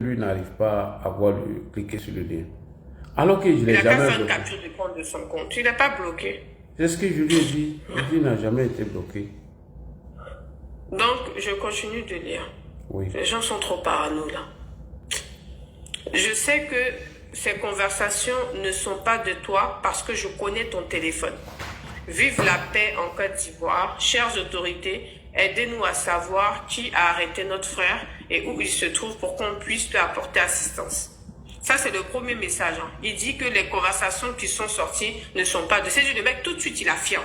lui n'arrive pas à voir cliquer sur le lien. Alors que je l'ai Il n'a jamais qu'à faire une bloqué. capture d'écran de son compte. Il n'est pas bloqué. C'est ce que je lui ai dit. Je lui ai dit, il n'a jamais été bloqué. Donc, je continue de lire. Oui. Les gens sont trop parano là. Je sais que ces conversations ne sont pas de toi parce que je connais ton téléphone. Vive la paix en Côte d'Ivoire. Chères autorités, aidez-nous à savoir qui a arrêté notre frère et où il se trouve pour qu'on puisse lui apporter assistance. Ça, c'est le premier message. Hein. Il dit que les conversations qui sont sorties ne sont pas de... C'est juste le mec, tout de suite, il affirme.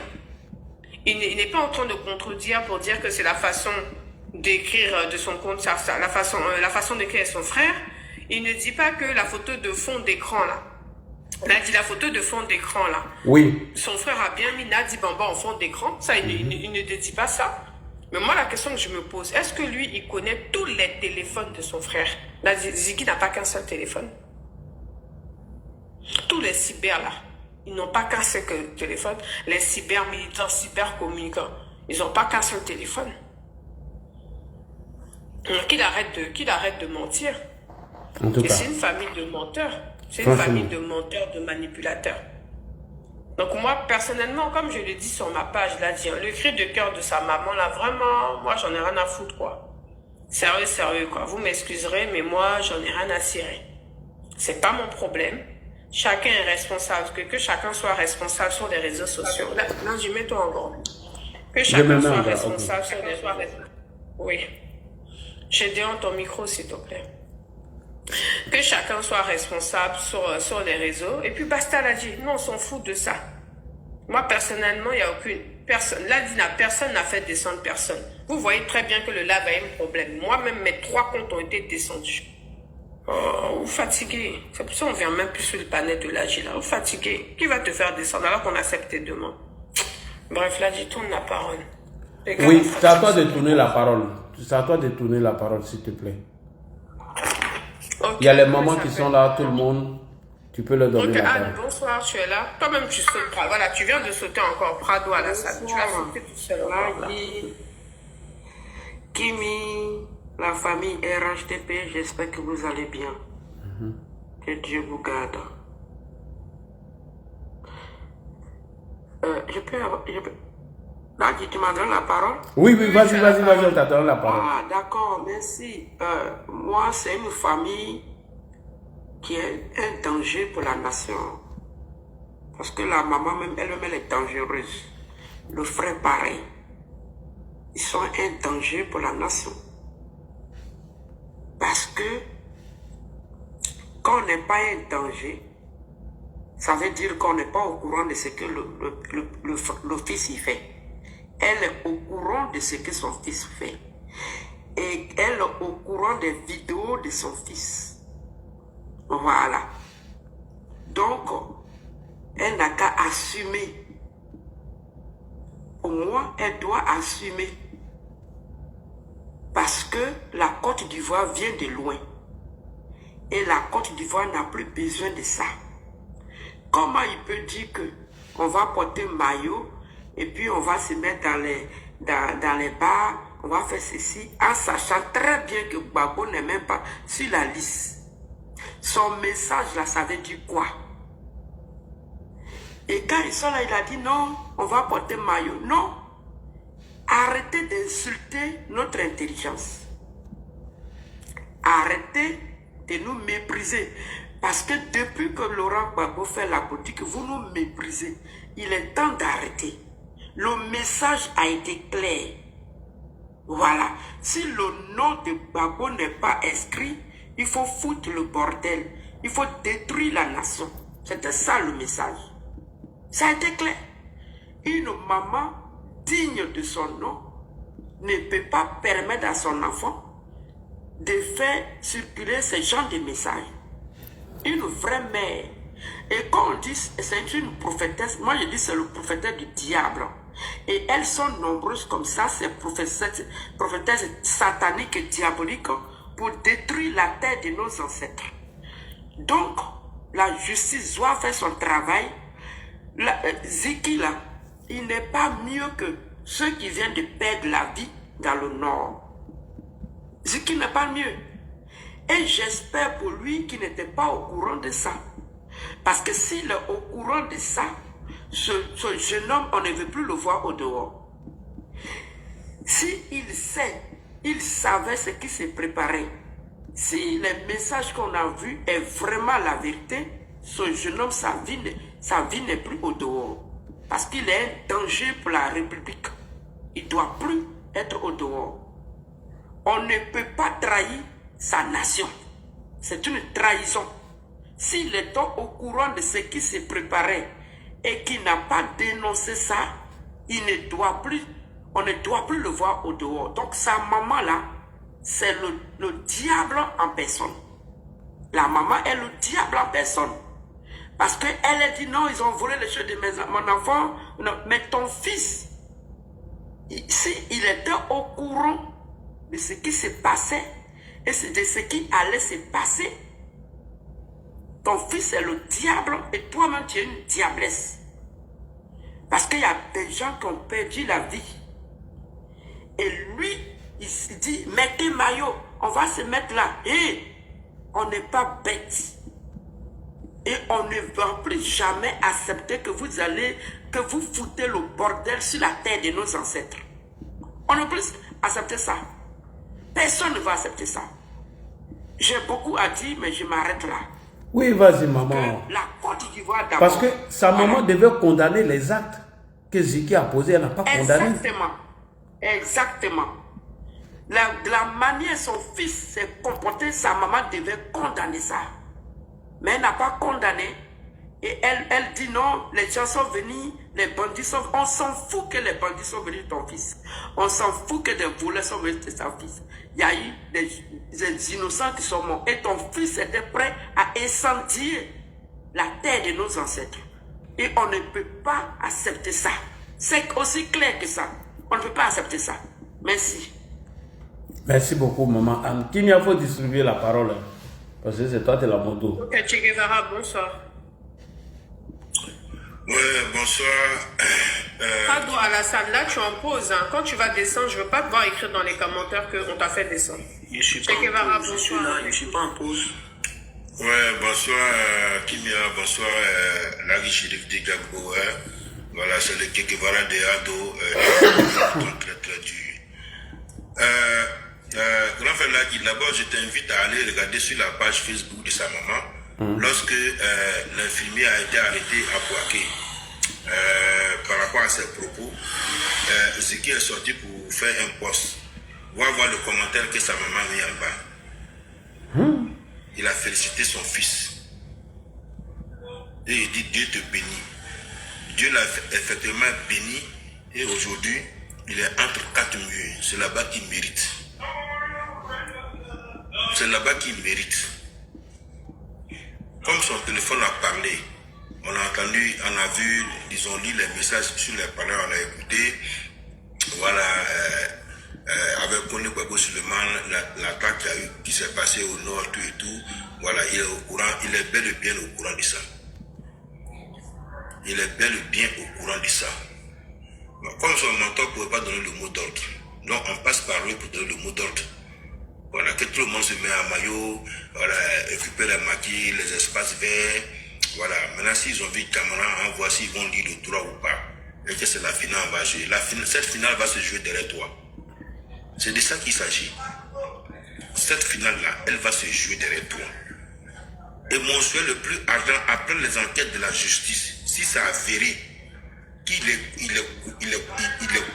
Il n'est pas en train de contredire pour dire que c'est la façon d'écrire de son compte, la façon d'écrire son frère. Il ne dit pas que la photo de fond d'écran, là. Il a dit la photo de fond d'écran, là. Oui. Son frère a bien mis, il a dit Bamba en fond d'écran. Ça, il ne dit pas ça. Mais moi, la question que je me pose, est-ce que lui, il connaît tous les téléphones de son frère? Là, Ziggy n'a pas qu'un seul téléphone. Tous les cyber, là, ils n'ont pas qu'un seul téléphone. Les cyber-militants, cyber-communicants, ils n'ont pas qu'un seul téléphone. Donc, qu'il arrête de mentir. En tout Et cas. c'est une famille de menteurs. C'est une famille de menteurs, de manipulateurs. Donc moi, personnellement, comme je l'ai dit sur ma page, là, le cri de cœur de sa maman, là, vraiment, moi, j'en ai rien à foutre, quoi. Sérieux, quoi. Vous m'excuserez, mais moi, j'en ai rien à cirer. C'est pas mon problème. Chacun est responsable. Que chacun soit responsable sur les réseaux sociaux. Là, je mets toi en grand. Que chacun soit responsable sur les réseaux sociaux. Oui. Je déhonte ton micro, s'il te plaît. Que chacun soit responsable sur les réseaux. Et puis basta, l'a dit. Non, on s'en fout de ça. Moi, personnellement, il n'y a aucune personne. Là, personne n'a fait descendre personne. Vous voyez très bien que le live a un problème. Moi-même, mes 3 comptes ont été descendus. Oh, vous fatiguez. C'est pour ça qu'on ne vient même plus sur le panel de l'AG là. Vous fatiguez. Qui va te faire descendre alors qu'on accepte tes demandes? Bref, là, je tourne la parole. Oui, c'est à toi de tourner la parole. C'est à toi de tourner la parole, s'il te plaît. Okay, il y a les mamans qui sont là, tout le monde. Tu peux leur donner la parole. Anne, bonsoir, tu es là. Toi-même, tu sautes. Voilà, tu viens de sauter encore Prado à la salle. Tu vas sauter tout seul. Kimi, la famille RHTP, j'espère que vous allez bien. Que Dieu vous garde. Là, tu m'as donné la parole? Oui, vas-y, on t'a donné la parole. Ah, d'accord, merci. Moi, c'est une famille qui est un danger pour la nation. Parce que la maman, même elle-même, elle est dangereuse. Le frère, pareil. Ils sont un danger pour la nation. Parce que quand on n'est pas un danger, ça veut dire qu'on n'est pas au courant de ce que le fils y fait. Elle est au courant de ce que son fils fait. Et elle est au courant des vidéos de son fils. Voilà. Donc, elle n'a qu'à assumer. Au moins, elle doit assumer. Parce que la Côte d'Ivoire vient de loin. Et la Côte d'Ivoire n'a plus besoin de ça. Comment il peut dire qu'on va porter maillot et puis on va se mettre dans les bars, on va faire ceci, en sachant très bien que Gbagbo n'est même pas sur la liste. Son message là, ça veut dire quoi? Et quand ils sont là, il a dit non, on va porter maillot. Non. Arrêtez d'insulter notre intelligence. Arrêtez de nous mépriser. Parce que depuis que Laurent Gbagbo fait la politique, vous nous méprisez. Il est temps d'arrêter. Le message a été clair. Voilà. Si le nom de Gbagbo n'est pas inscrit, il faut foutre le bordel. Il faut détruire la nation. C'était ça le message. Ça a été clair. Une maman digne de son nom ne peut pas permettre à son enfant de faire circuler ce genre de messages. Une vraie mère. Et quand on dit c'est une prophétesse, moi je dis c'est le prophétesse du diable. Et elles sont nombreuses comme ça, ces prophétesses sataniques et diaboliques pour détruire la terre de nos ancêtres. Donc, la justice doit faire son travail. Ziki là, il n'est pas mieux que ceux qui viennent de perdre la vie dans le nord. Ziki n'est pas mieux. Et j'espère pour lui qu'il n'était pas au courant de ça. Parce que s'il est au courant de ça, ce jeune homme, on ne veut plus le voir au dehors. S'il sait, il savait ce qui s'est préparé. Si les messages qu'on a vus est vraiment la vérité, ce jeune homme, sa vie n'est plus au dehors. Parce qu'il est un danger pour la République. Il ne doit plus être au dehors. On ne peut pas trahir sa nation. C'est une trahison. S'il est au courant de ce qui s'est préparé et qu'il n'a pas dénoncé ça, on ne doit plus le voir au dehors. Donc sa maman là, c'est le diable en personne. La maman est le diable en personne. Parce qu'elle a dit non, ils ont volé les choses de mon enfant. Non, mais ton fils, s'il était au courant de ce qui se passait et de ce qui allait se passer, ton fils est le diable et toi-même tu es une diablesse. Parce qu'il y a des gens qui ont perdu la vie. Et lui, il se dit, mettez maillot, on va se mettre là. Et on n'est pas bête. Et on ne va plus jamais accepter que vous foutez le bordel sur la terre de nos ancêtres. On ne peut plus accepter ça. Personne ne va accepter ça. J'ai beaucoup à dire, mais je m'arrête là. Oui, vas-y, maman. La Côte d'Ivoire d'abord. Parce que sa maman devait condamner les actes que Ziki a posés, elle n'a pas condamné. Exactement. Exactement. De la manière son fils s'est comporté, sa maman devait condamner ça. Mais elle n'a pas condamné. Et elle dit non, les gens sont venus, les bandits sont... On s'en fout que les bandits sont venus de ton fils. On s'en fout que des voleurs sont venus de ton fils. Il y a eu des innocents qui sont morts. Et ton fils était prêt à incendier la terre de nos ancêtres. Et on ne peut pas accepter ça. C'est aussi clair que ça. On ne peut pas accepter ça. Merci. Merci beaucoup, maman Anne. Qui il faut distribuer la parole? Parce que c'est toi qui es la moto. Ok, Che Guevara, bonsoir. Ouais, bonsoir. Kado Alassane, là tu en pause. Hein. Quand tu vas descendre, je ne veux pas te voir écrire dans les commentaires qu'on t'a fait descendre. Je suis pas Che Guevara, en pause. Je suis bonsoir. là, je suis pas en pause. Ouais, bonsoir Kimia, bonsoir Larry Chérif de Gagbo. Voilà, c'est le Che Guevara de Ado. Très très dur. Grand frère Lagui, d'abord je t'invite à aller regarder sur la page Facebook de sa maman. Lorsque l'infirmier a été arrêté à Bouaké par rapport à ses propos, Ziki est sorti pour faire un post. On va voir le commentaire que sa maman a mis en bas. Il a félicité son fils. Et il dit Dieu te bénit. Dieu l'a effectivement béni et aujourd'hui il est entre quatre murs. C'est là-bas qu'il mérite. C'est là-bas qu'il mérite. Comme son téléphone a parlé, on a entendu, on a vu, disons, lu les messages sur les parleurs, on a écouté, voilà, avec Kone Gbagbo Suleiman, l'attaque qui s'est passée au nord, tout et tout, voilà, il est au courant, il est bel et bien au courant de ça. Il est bel et bien au courant de ça. Comme son mentor ne pouvait pas donner le mot d'ordre, donc on passe par lui pour donner le mot d'ordre. Voilà, que tout le monde se met à maillot, voilà, occuper les maquis, les espaces verts. Voilà, maintenant s'ils ont vu Camara, en voici, ils vont dire le droit ou pas. Et que c'est la finale, on va jouer. Cette finale va se jouer derrière toi. C'est de ça qu'il s'agit. Cette finale-là, elle va se jouer derrière toi. Et mon souhait le plus ardent, après les enquêtes de la justice, si ça a avéré qu'il est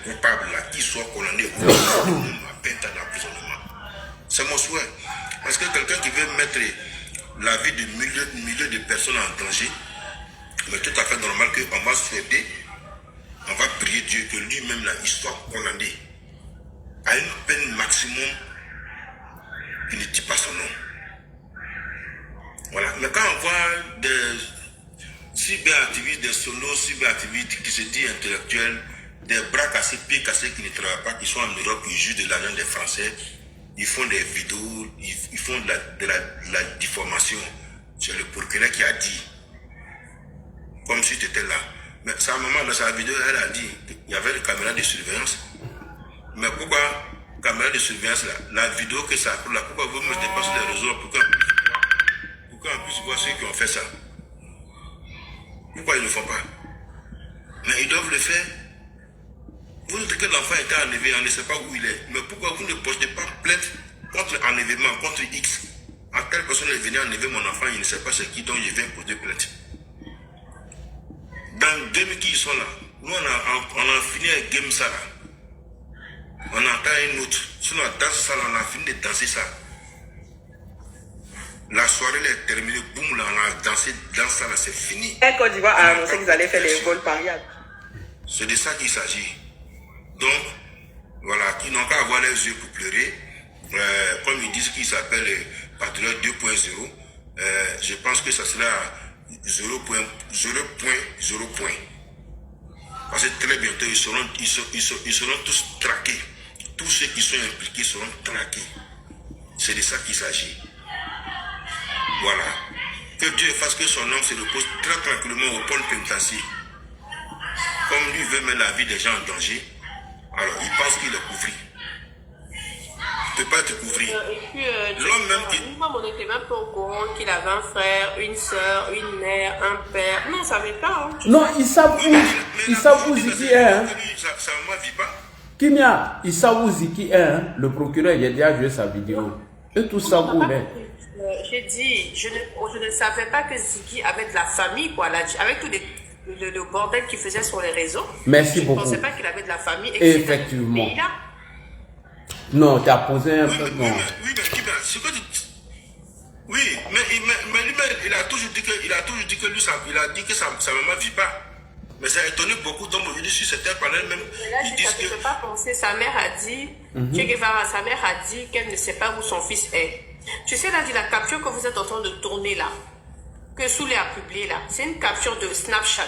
coupable, qu'il soit condamné à 20 ans d'emprisonnement. C'est mon souhait. Parce que quelqu'un qui veut mettre la vie de milliers de personnes en danger, mais tout à fait normal qu'on va souhaiter, on va prier Dieu que lui-même, il soit condamné à une peine maximum qui ne dit pas son nom. Voilà. Mais quand on voit des cyberactivistes, des solos cyberactivistes qui se disent intellectuels, des bras cassés, pieds cassés qui ne travaillent pas, qui sont en Europe, qui jugent de l'argent des Français, ils font des vidéos, ils font de la diffamation. C'est le procureur qui a dit, comme si tu étais là. Mais sa maman, dans sa vidéo, elle a dit qu'il y avait des caméras de surveillance. Mais pourquoi caméra de surveillance là, la vidéo que ça a là, pourquoi vous ne mettez pas sur les réseaux pour qu'on puisse voir ceux qui ont fait ça? Pourquoi ils ne le font pas? Mais ils doivent le faire. Vous dites que l'enfant était enlevé, on ne sait pas où il est. Mais pourquoi vous ne portez pas plainte contre enlèvement, contre X? À telle personne est venue enlever mon enfant, il ne sait pas c'est qui, donc je viens poser plainte. Dans 2000 qui sont là, nous on a fini avec Game ça là. On entend une autre. Sinon on danse ça là, on a fini de danser ça. La soirée est terminée, boum là, on a dansé dans ça là, c'est fini. Et Côte d'Ivoire a annoncé qu'ils allaient faire les vols pariables. C'est de ça qu'il s'agit. Donc, voilà, qui n'ont qu'à avoir les yeux pour pleurer. Comme ils disent qu'ils s'appellent Patriote 2.0, je pense que ça sera 0.0 point. Parce que très bientôt, ils seront tous traqués. Tous ceux qui sont impliqués seront traqués. C'est de ça qu'il s'agit. Voilà. Que Dieu fasse que son homme se repose très tranquillement au pôle pénitentiaire. Comme lui veut mettre la vie des gens en danger, alors il pense qu'il est couvri. Il ne peut pas être couvri. Et puis, l'homme même qui... Moi, on n'était même pas au courant qu'il avait un frère, une soeur, une mère, un père. Non, on ne savait pas. Hein, non, ils savent où Ziki est. Hein. Ça ne vit pas. Kimia, ils savent où Ziki est. Hein. Le procureur, il a déjà joué sa vidéo. Et tout ça, où il est. J'ai dit, je ne savais pas que Ziki avait de la famille, quoi, là, avec tout le bordel qu'il faisait sur les réseaux. Merci beaucoup. Je ne pensais pas qu'il avait de la famille. Effectivement. Mais il a... Non, tu as posé un peu. Oui, mais lui-même, il a toujours dit que lui, il a dit que sa maman ne vit pas. Mais ça a étonné beaucoup d'hommes aujourd'hui sur certains panels même. Mais là, tu ne peux pas penser. Sa mère a dit, Che Guevara, sa mère a dit qu'elle ne sait pas où son fils est. Tu sais, là, la capture que vous êtes en train de tourner là, que Soulé a publié là, c'est une capture de Snapchat.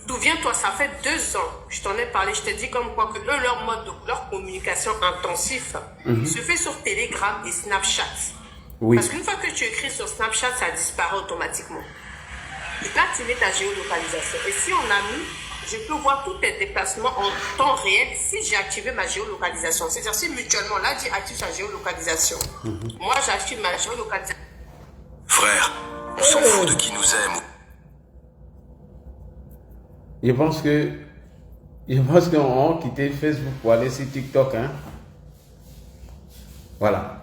Souviens-toi, ça fait 2 ans, je t'en ai parlé, je t'ai dit comme quoi que eux, leur mode de leur communication intensif se fait sur Telegram et Snapchat. Oui. Parce qu'une fois que tu écris sur Snapchat, ça disparaît automatiquement. Et là, tu mets ta géolocalisation. Et si on a mis, je peux voir tous tes déplacements en temps réel si j'ai activé ma géolocalisation. C'est-à-dire si mutuellement, là, tu actives sa géolocalisation. Moi, j'active ma géolocalisation. Frère, on s'en fout de qui nous aime. Je pense qu'on a quitté Facebook pour aller sur TikTok. Hein? Voilà.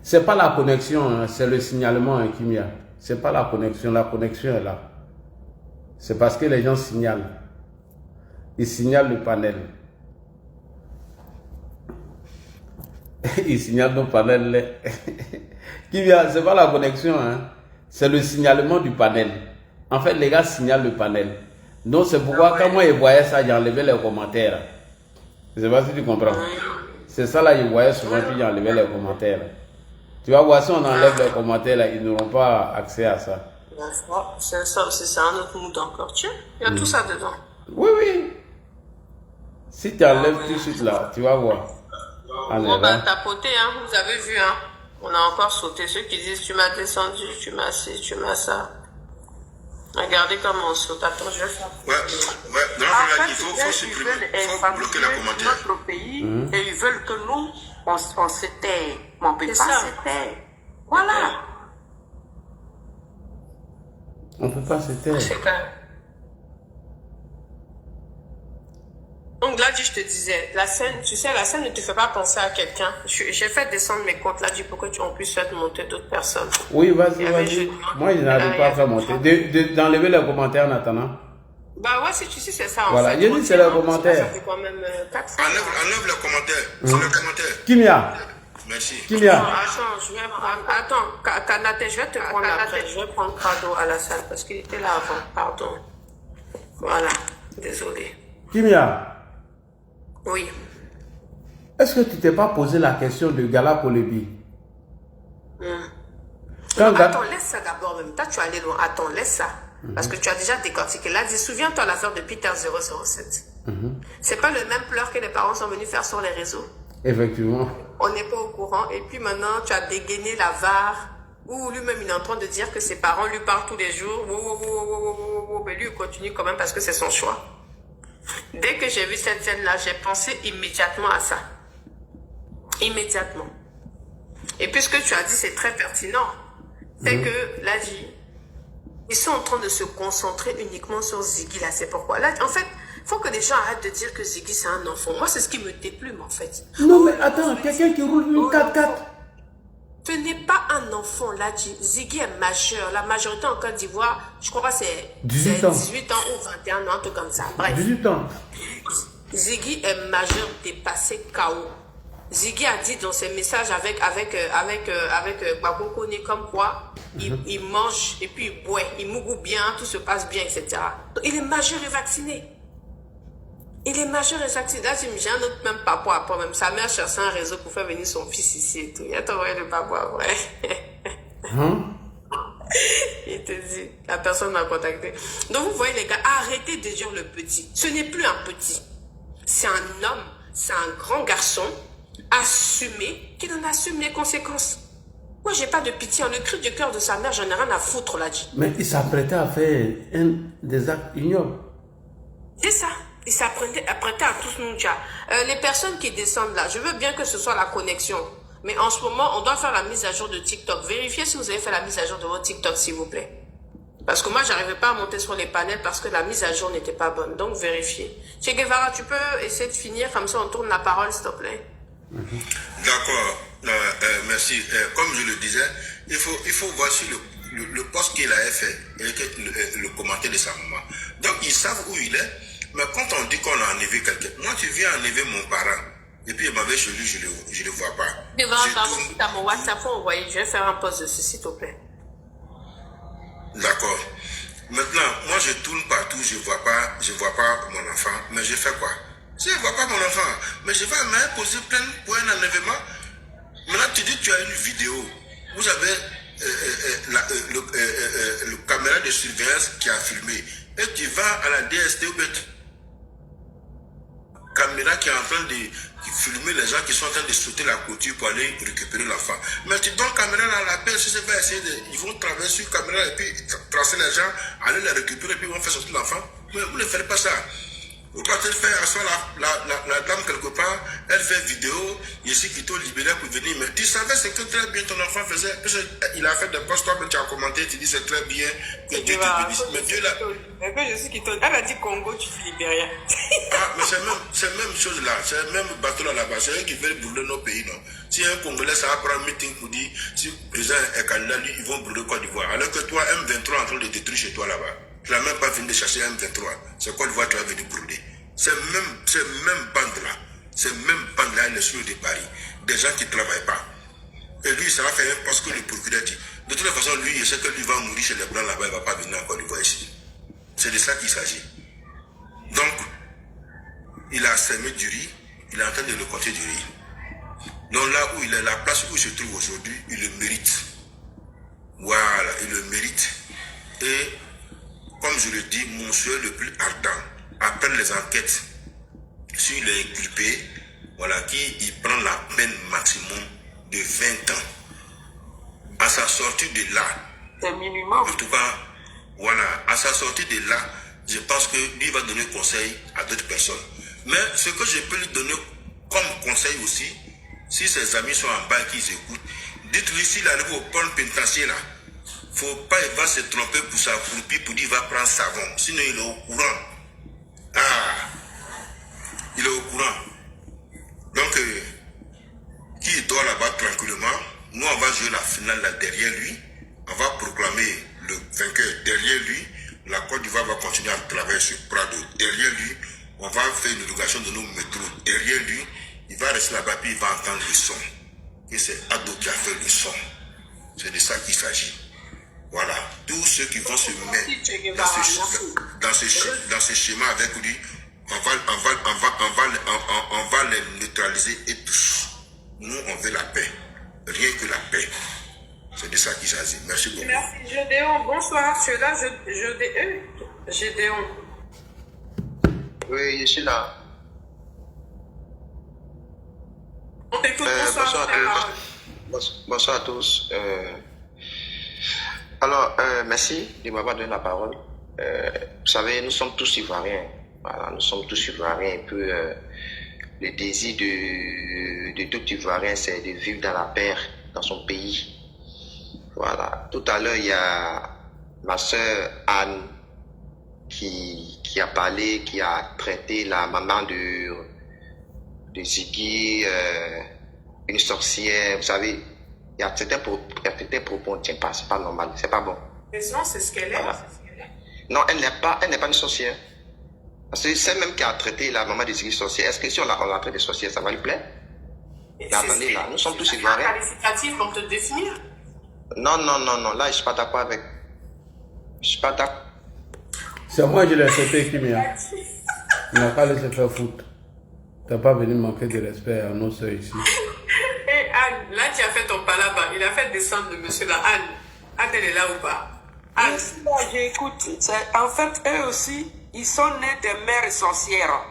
C'est pas la connexion, hein, c'est le signalement hein, Kimia. C'est pas la connexion est là. C'est parce que les gens signalent. Ils signalent le panel. Ils signalent nos panels. Kimia, c'est pas la connexion, hein. C'est le signalement du panel. En fait, les gars signalent le panel. Donc c'est pourquoi quand moi je voyais ça, j'enlevais les commentaires. Je ne sais pas si tu comprends. C'est ça là, je voyais souvent puis j'enlevais les commentaires. Tu vas voir, si on enlève les commentaires là, ils n'auront pas accès à ça. C'est un autre mood encore. Tiens, il y a tout ça dedans. Oui, oui. Si tu enlèves tout de suite là, tu vas voir. On va tapoter, hein. Vous avez vu, hein. On a encore sauté. Ceux qui disent tu m'as descendu, tu m'as ci, tu m'as ça. Regardez comment on saute. Attends, je vais faire. Ouais. Non, il faut supprimer. Il faut bloquer les commentaires. Notre pays, et ils veulent que nous, on se tait. Mais on ne peut pas se taire. Voilà. On ne peut pas se taire. C'est clair. Donc là, je te disais, la scène, tu sais, la scène ne te fait pas penser à quelqu'un. J'ai fait descendre mes comptes là, pour que on puisse faire monter d'autres personnes. Oui, vas-y. Moi, je n'arrive pas à faire monter. D'enlever les commentaires, Nathan. Bah ouais, si tu sais, c'est ça. Voilà, j'ai dit c'est les commentaires. Ça fait quand même 4 fois. Enlève les commentaires. C'est les commentaires. Kimia. Merci. Kimia. Attends, je vais prendre. Attends, Kanate, je vais te prendre après. Je vais prendre Pado à la salle parce qu'il était là avant. Pardon. Voilà. Désolé. Kimia. Oui. Est-ce que tu t'es pas posé la question de Gala Kolebi? Attends, laisse ça d'abord même. Toi, tu es allé loin. Attends, laisse ça. Parce que tu as déjà décortiqué. Là, souviens-toi l'affaire de Peter 007. C'est pas le même pleur que les parents sont venus faire sur les réseaux. Effectivement. On n'est pas au courant. Et puis maintenant, tu as dégainé la VAR. Où lui-même, il est en train de dire que ses parents lui parlent tous les jours. Mais lui, il continue quand même parce que c'est son choix. Dès que j'ai vu cette scène-là, j'ai pensé immédiatement à ça. immédiatement. Et puisque tu as dit, c'est très pertinent, c'est que là, ils sont en train de se concentrer uniquement sur Ziggy, là, c'est pourquoi. Là, en fait, il faut que les gens arrêtent de dire que Ziggy, c'est un enfant. Moi, c'est ce qui me déplume, en fait. Non, mais attends, quelqu'un qui roule une 4x4. Ce n'est pas un enfant, là, Ziggy est majeur. La majorité en Côte d'Ivoire, je crois que c'est 18 ans ou 21 ans, un truc comme ça. Bref. 18 ans. Ziggy est majeur, dépassé, KO. Ziggy a dit dans ses messages avec Babokone comme quoi il mange et puis il boit, il mougoue bien, tout se passe bien, etc. Donc, il est majeur et vacciné. Il est majeur et vacciné. Là, j'ai un autre même papa après, même sa mère cherchait un réseau pour faire venir son fils ici et tout. Il a envoyé le papa après. Il te dit, la personne m'a contacté. Donc vous voyez les gars, arrêtez de dire le petit. Ce n'est plus un petit. C'est un homme, c'est un grand garçon assumé, qui en assume les conséquences. Moi, j'ai pas de pitié. Le cri du cœur de sa mère, j'en ai rien à foutre, là, dit. Mais il s'apprêtait à faire des actes ignobles. C'est ça. Il s'apprêtait à tout ce monde. Les personnes qui descendent là, je veux bien que ce soit la connexion. Mais en ce moment, on doit faire la mise à jour de TikTok. Vérifiez si vous avez fait la mise à jour de votre TikTok, s'il vous plaît. Parce que moi, j'arrivais pas à monter sur les panels parce que la mise à jour n'était pas bonne. Donc, vérifiez. Che Guevara, tu peux essayer de finir, comme ça on tourne la parole, s'il te plaît. D'accord, merci. Comme je le disais, il faut voir sur le poste qu'il a fait et le commentaire de sa maman. Donc ils savent où il est, mais quand on dit qu'on a enlevé quelqu'un, moi tu viens enlever mon parent, et puis il m'avait chez lui, je le vois pas. Si t'as mon WhatsApp, faut envoyer, je vais faire un post dessus, s'il te plaît. D'accord. Maintenant, moi je tourne partout, je vois pas mon enfant, mais je fais quoi? Je ne vois pas mon enfant, mais je vais me poser plein pour un enlèvement. Maintenant, tu dis que tu as une vidéo. Vous avez le caméra de surveillance qui a filmé. Et tu vas à la DST ou bien caméra qui est en train de filmer les gens qui sont en train de sauter la clôture pour aller récupérer l'enfant. Mais tu donnes caméra là à la paix, si c'est pas essayer ils vont traverser sur caméra et puis tracer les gens, aller la récupérer et puis ils vont faire sortir l'enfant. Mais vous ne faites pas ça. Vous partez faire asseoir la dame quelque part, elle fait vidéo, ici qui t'a libéré pour venir. Mais tu savais ce que très bien ton enfant faisait. Il a fait des posts, toi, mais tu as commenté, tu dis c'est très bien, que Dieu te bénisse. Mais Dieu l'a. Elle a dit Congo, tu te libères. Ah, mais c'est la même chose là, c'est le même bateau là-bas, c'est eux qui veulent brûler nos pays, non. Si un Congolais, ça va prendre un meeting pour dire, si le président est candidat, lui, ils vont brûler Côte d'Ivoire. Alors que toi, M23 est en train de détruire chez toi là-bas. Tu n'as même pas fini de chercher M23. C'est Côte d'Ivoire, tu vas venir brûler. C'est même bande-là. C'est même bande-là, elle est sur de Paris. Des gens qui ne travaillent pas. Et lui, ça va faire parce que le procureur dit. De toute façon, lui, il sait que lui va mourir chez les Blancs là-bas, il ne va pas venir encore le voir ici. C'est de ça qu'il s'agit. Donc, il a semé du riz, il est en train de récolter du riz. Donc là où il est, la place où il se trouve aujourd'hui, il le mérite. Voilà, il le mérite. Et, comme je le dis, mon souhait le plus ardent, après les enquêtes sur les inculpés, voilà, il prend la peine maximum de 20 ans. À sa sortie de là, c'est minimum. En tout cas, voilà, à sa sortie de là, je pense que lui va donner conseil à d'autres personnes. Mais ce que je peux lui donner comme conseil aussi, si ses amis sont en bas et qu'ils écoutent, dites-lui s'il arrive au pôle pénitentiaire là, faut pas il va se tromper pour sa croupie pour dire il va prendre savon, sinon il est au courant. Ah, il est au courant. Donc, qui dort là-bas tranquillement, nous on va jouer la finale là derrière lui, on va proclamer le vainqueur derrière lui, la Côte d'Ivoire va continuer à travailler sur Prado derrière lui, on va faire une irrigation de nos métros derrière lui, il va rester là-bas puis il va entendre le son. Et c'est Ado qui a fait le son. C'est de ça qu'il s'agit. Voilà, tous ceux qui vont se mettre dans ce schéma avec lui, on va les neutraliser et tous. Nous, on veut la paix. Rien que la paix. C'est de ça qu'il s'agit. Merci beaucoup. Merci, Gédéon. Bonsoir, tu es là, Gédéon. Oui, je suis là. On t'écoute, bonsoir. Bonsoir à tous. Alors, merci de m'avoir donné la parole. Vous savez, nous sommes tous Ivoiriens. Voilà, nous sommes tous Ivoiriens. Et puis, le désir de tout Ivoirien, c'est de vivre dans la paix dans son pays. Voilà. Tout à l'heure, il y a ma soeur Anne qui a parlé, qui a traité la maman de Ziggy, une sorcière. Vous savez, il y a certains propos, on ne tient pas, c'est pas normal, c'est pas bon. Mais non, c'est ce qu'elle est. Voilà. Non, elle n'est pas une sorcière. Parce que c'est même qui a traité la maman de Ziggy sorcière. Est-ce que si on l'a traité de sorcière, ça va lui plaire? Mais attendez, là, nous sommes tous Ivoiriens. C'est un qualificatif pour te définir. Non, là, je suis pas d'accord avec. Je suis pas d'accord. C'est moi qui l'ai accepté, Kimia. Il n'a pas laissé faire foutre. Tu n'as pas venu manquer de respect à nos soeurs ici. Et Anne, là tu as fait ton palabre. Il a fait descendre de monsieur là. Anne, elle est là ou pas? Anne. Moi, j'écoute. En fait, eux aussi, ils sont nés de mères sorcières.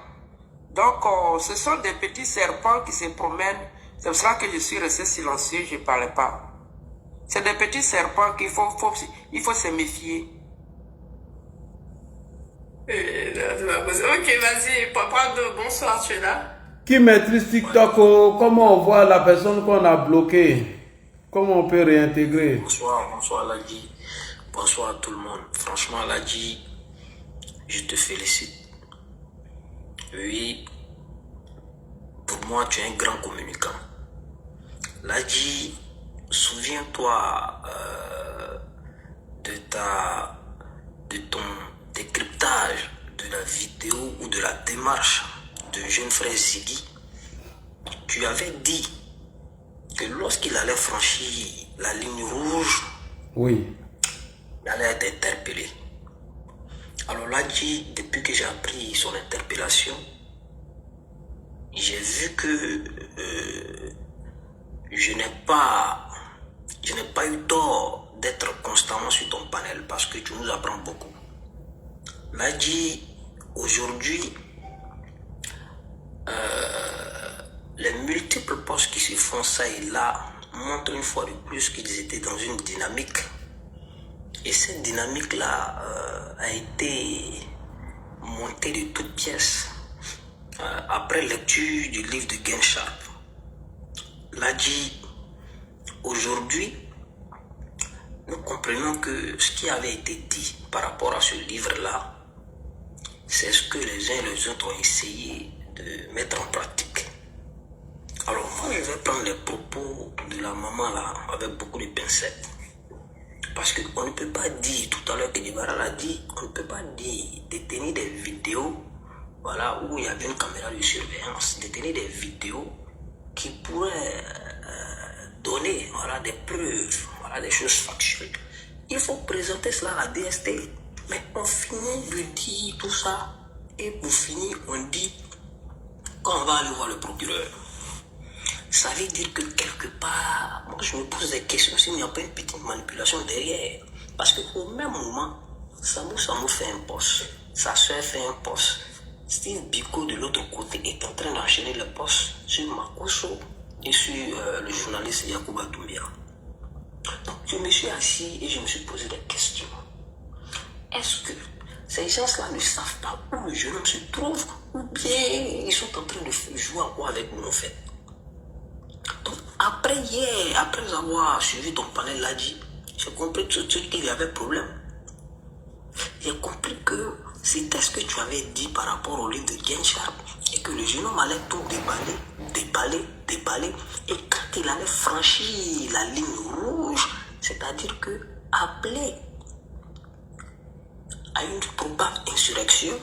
Donc, ce sont des petits serpents qui se promènent. C'est pour ça que je suis resté silencieux, je ne parlais pas. C'est des petits serpents qu'il faut se méfier. Ok, vas-y, papa, bonsoir, tu es là? Qui maîtrise TikTok? Comment on voit la personne qu'on a bloquée? Comment on peut réintégrer? Bonsoir Ladji. Bonsoir à tout le monde. Franchement Ladji, je te félicite. Oui, pour moi tu es un grand communicant. Ladji, souviens-toi de ton décryptage de la vidéo ou de la démarche de jeune frère Ziggy. Tu avais dit que lorsqu'il allait franchir la ligne rouge, oui, il allait être interpellé. Alors là, depuis que j'ai appris son interpellation, j'ai vu que je n'ai pas eu tort d'être constamment sur ton panel parce que tu nous apprends beaucoup. Là, aujourd'hui, les multiples postes qui se font ça et là montrent une fois de plus qu'ils étaient dans une dynamique. Et cette dynamique-là a été montée de toutes pièces après lecture du livre de Gen Sharp. Là, aujourd'hui, nous comprenons que ce qui avait été dit par rapport à ce livre-là, c'est ce que les uns et les autres ont essayé de mettre en pratique. Alors moi, je vais prendre les propos de la maman là avec beaucoup de pincettes. Parce qu'on ne peut pas dire, tout à l'heure que Dibara l'a dit, on ne peut pas dire détenir des vidéos, voilà, où il y avait une caméra de surveillance, détenir des vidéos qui pourraient donner, voilà, des preuves, voilà, des choses factuelles. Il faut présenter cela à la DST. Mais on finit de dire tout ça et pour finir on dit qu'on va aller voir le procureur. Ça veut dire que quelque part, moi je me pose des questions s'il n'y a pas une petite manipulation derrière. Parce qu'au même moment, Samou fait un poste, sa soeur fait un poste, Steve Biko de l'autre côté est en train d'enchaîner le poste sur Makoso et sur le journaliste Yacouba Doumbia. Donc je me suis assis et je me suis posé des questions. Est-ce que ces gens-là ne savent pas où le jeune homme se trouve ou bien ils sont en train de jouer à quoi avec nous en fait? Donc après hier, après avoir suivi ton panel là dit, j'ai compris tout de suite qu'il y avait problème. J'ai compris que c'était ce que tu avais dit par rapport au livre de Gen Sharp et que le jeune homme allait tout déballer et quand il allait franchir la ligne rouge, c'est-à-dire que appeler à une probable insurrection,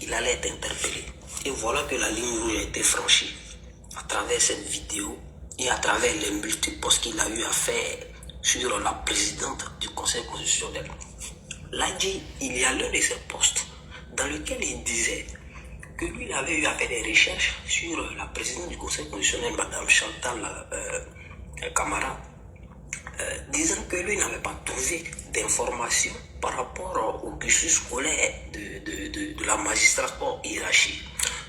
il allait être interpellé. Et voilà que la ligne rouge a été franchie à travers cette vidéo et à travers les multiples postes qu'il a eu à faire sur la présidente du Conseil constitutionnel. Là, il y a l'un de ces postes dans lequel il disait que lui il avait eu à faire des recherches sur la présidente du Conseil constitutionnel, Madame Chantal Camara, disant que lui n'avait pas trouvé d'informations par rapport au cursus scolaire de la magistrate hors hiérarchie.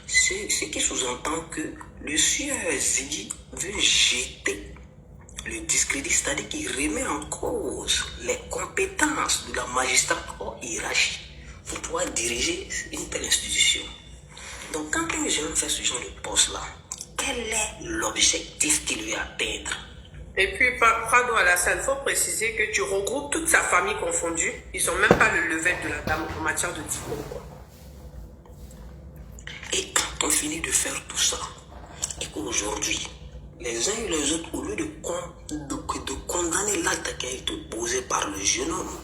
Ce qui sous-entend que le sieur Ziggy veut jeter le discrédit, c'est-à-dire qu'il remet en cause les compétences de la magistrate hors hiérarchie pour pouvoir diriger une telle institution. Donc quand un jeune fait ce genre de poste-là, quel est l'objectif qu'il veut atteindre? Et puis, Prado Alassane, il faut préciser que tu regroupes toute sa famille confondue. Ils n'ont même pas le level de la dame en matière de diplôme. Et quand on finit de faire tout ça, et qu'aujourd'hui, les uns et les autres, au lieu de condamner l'acte qui a été posé par le jeune homme,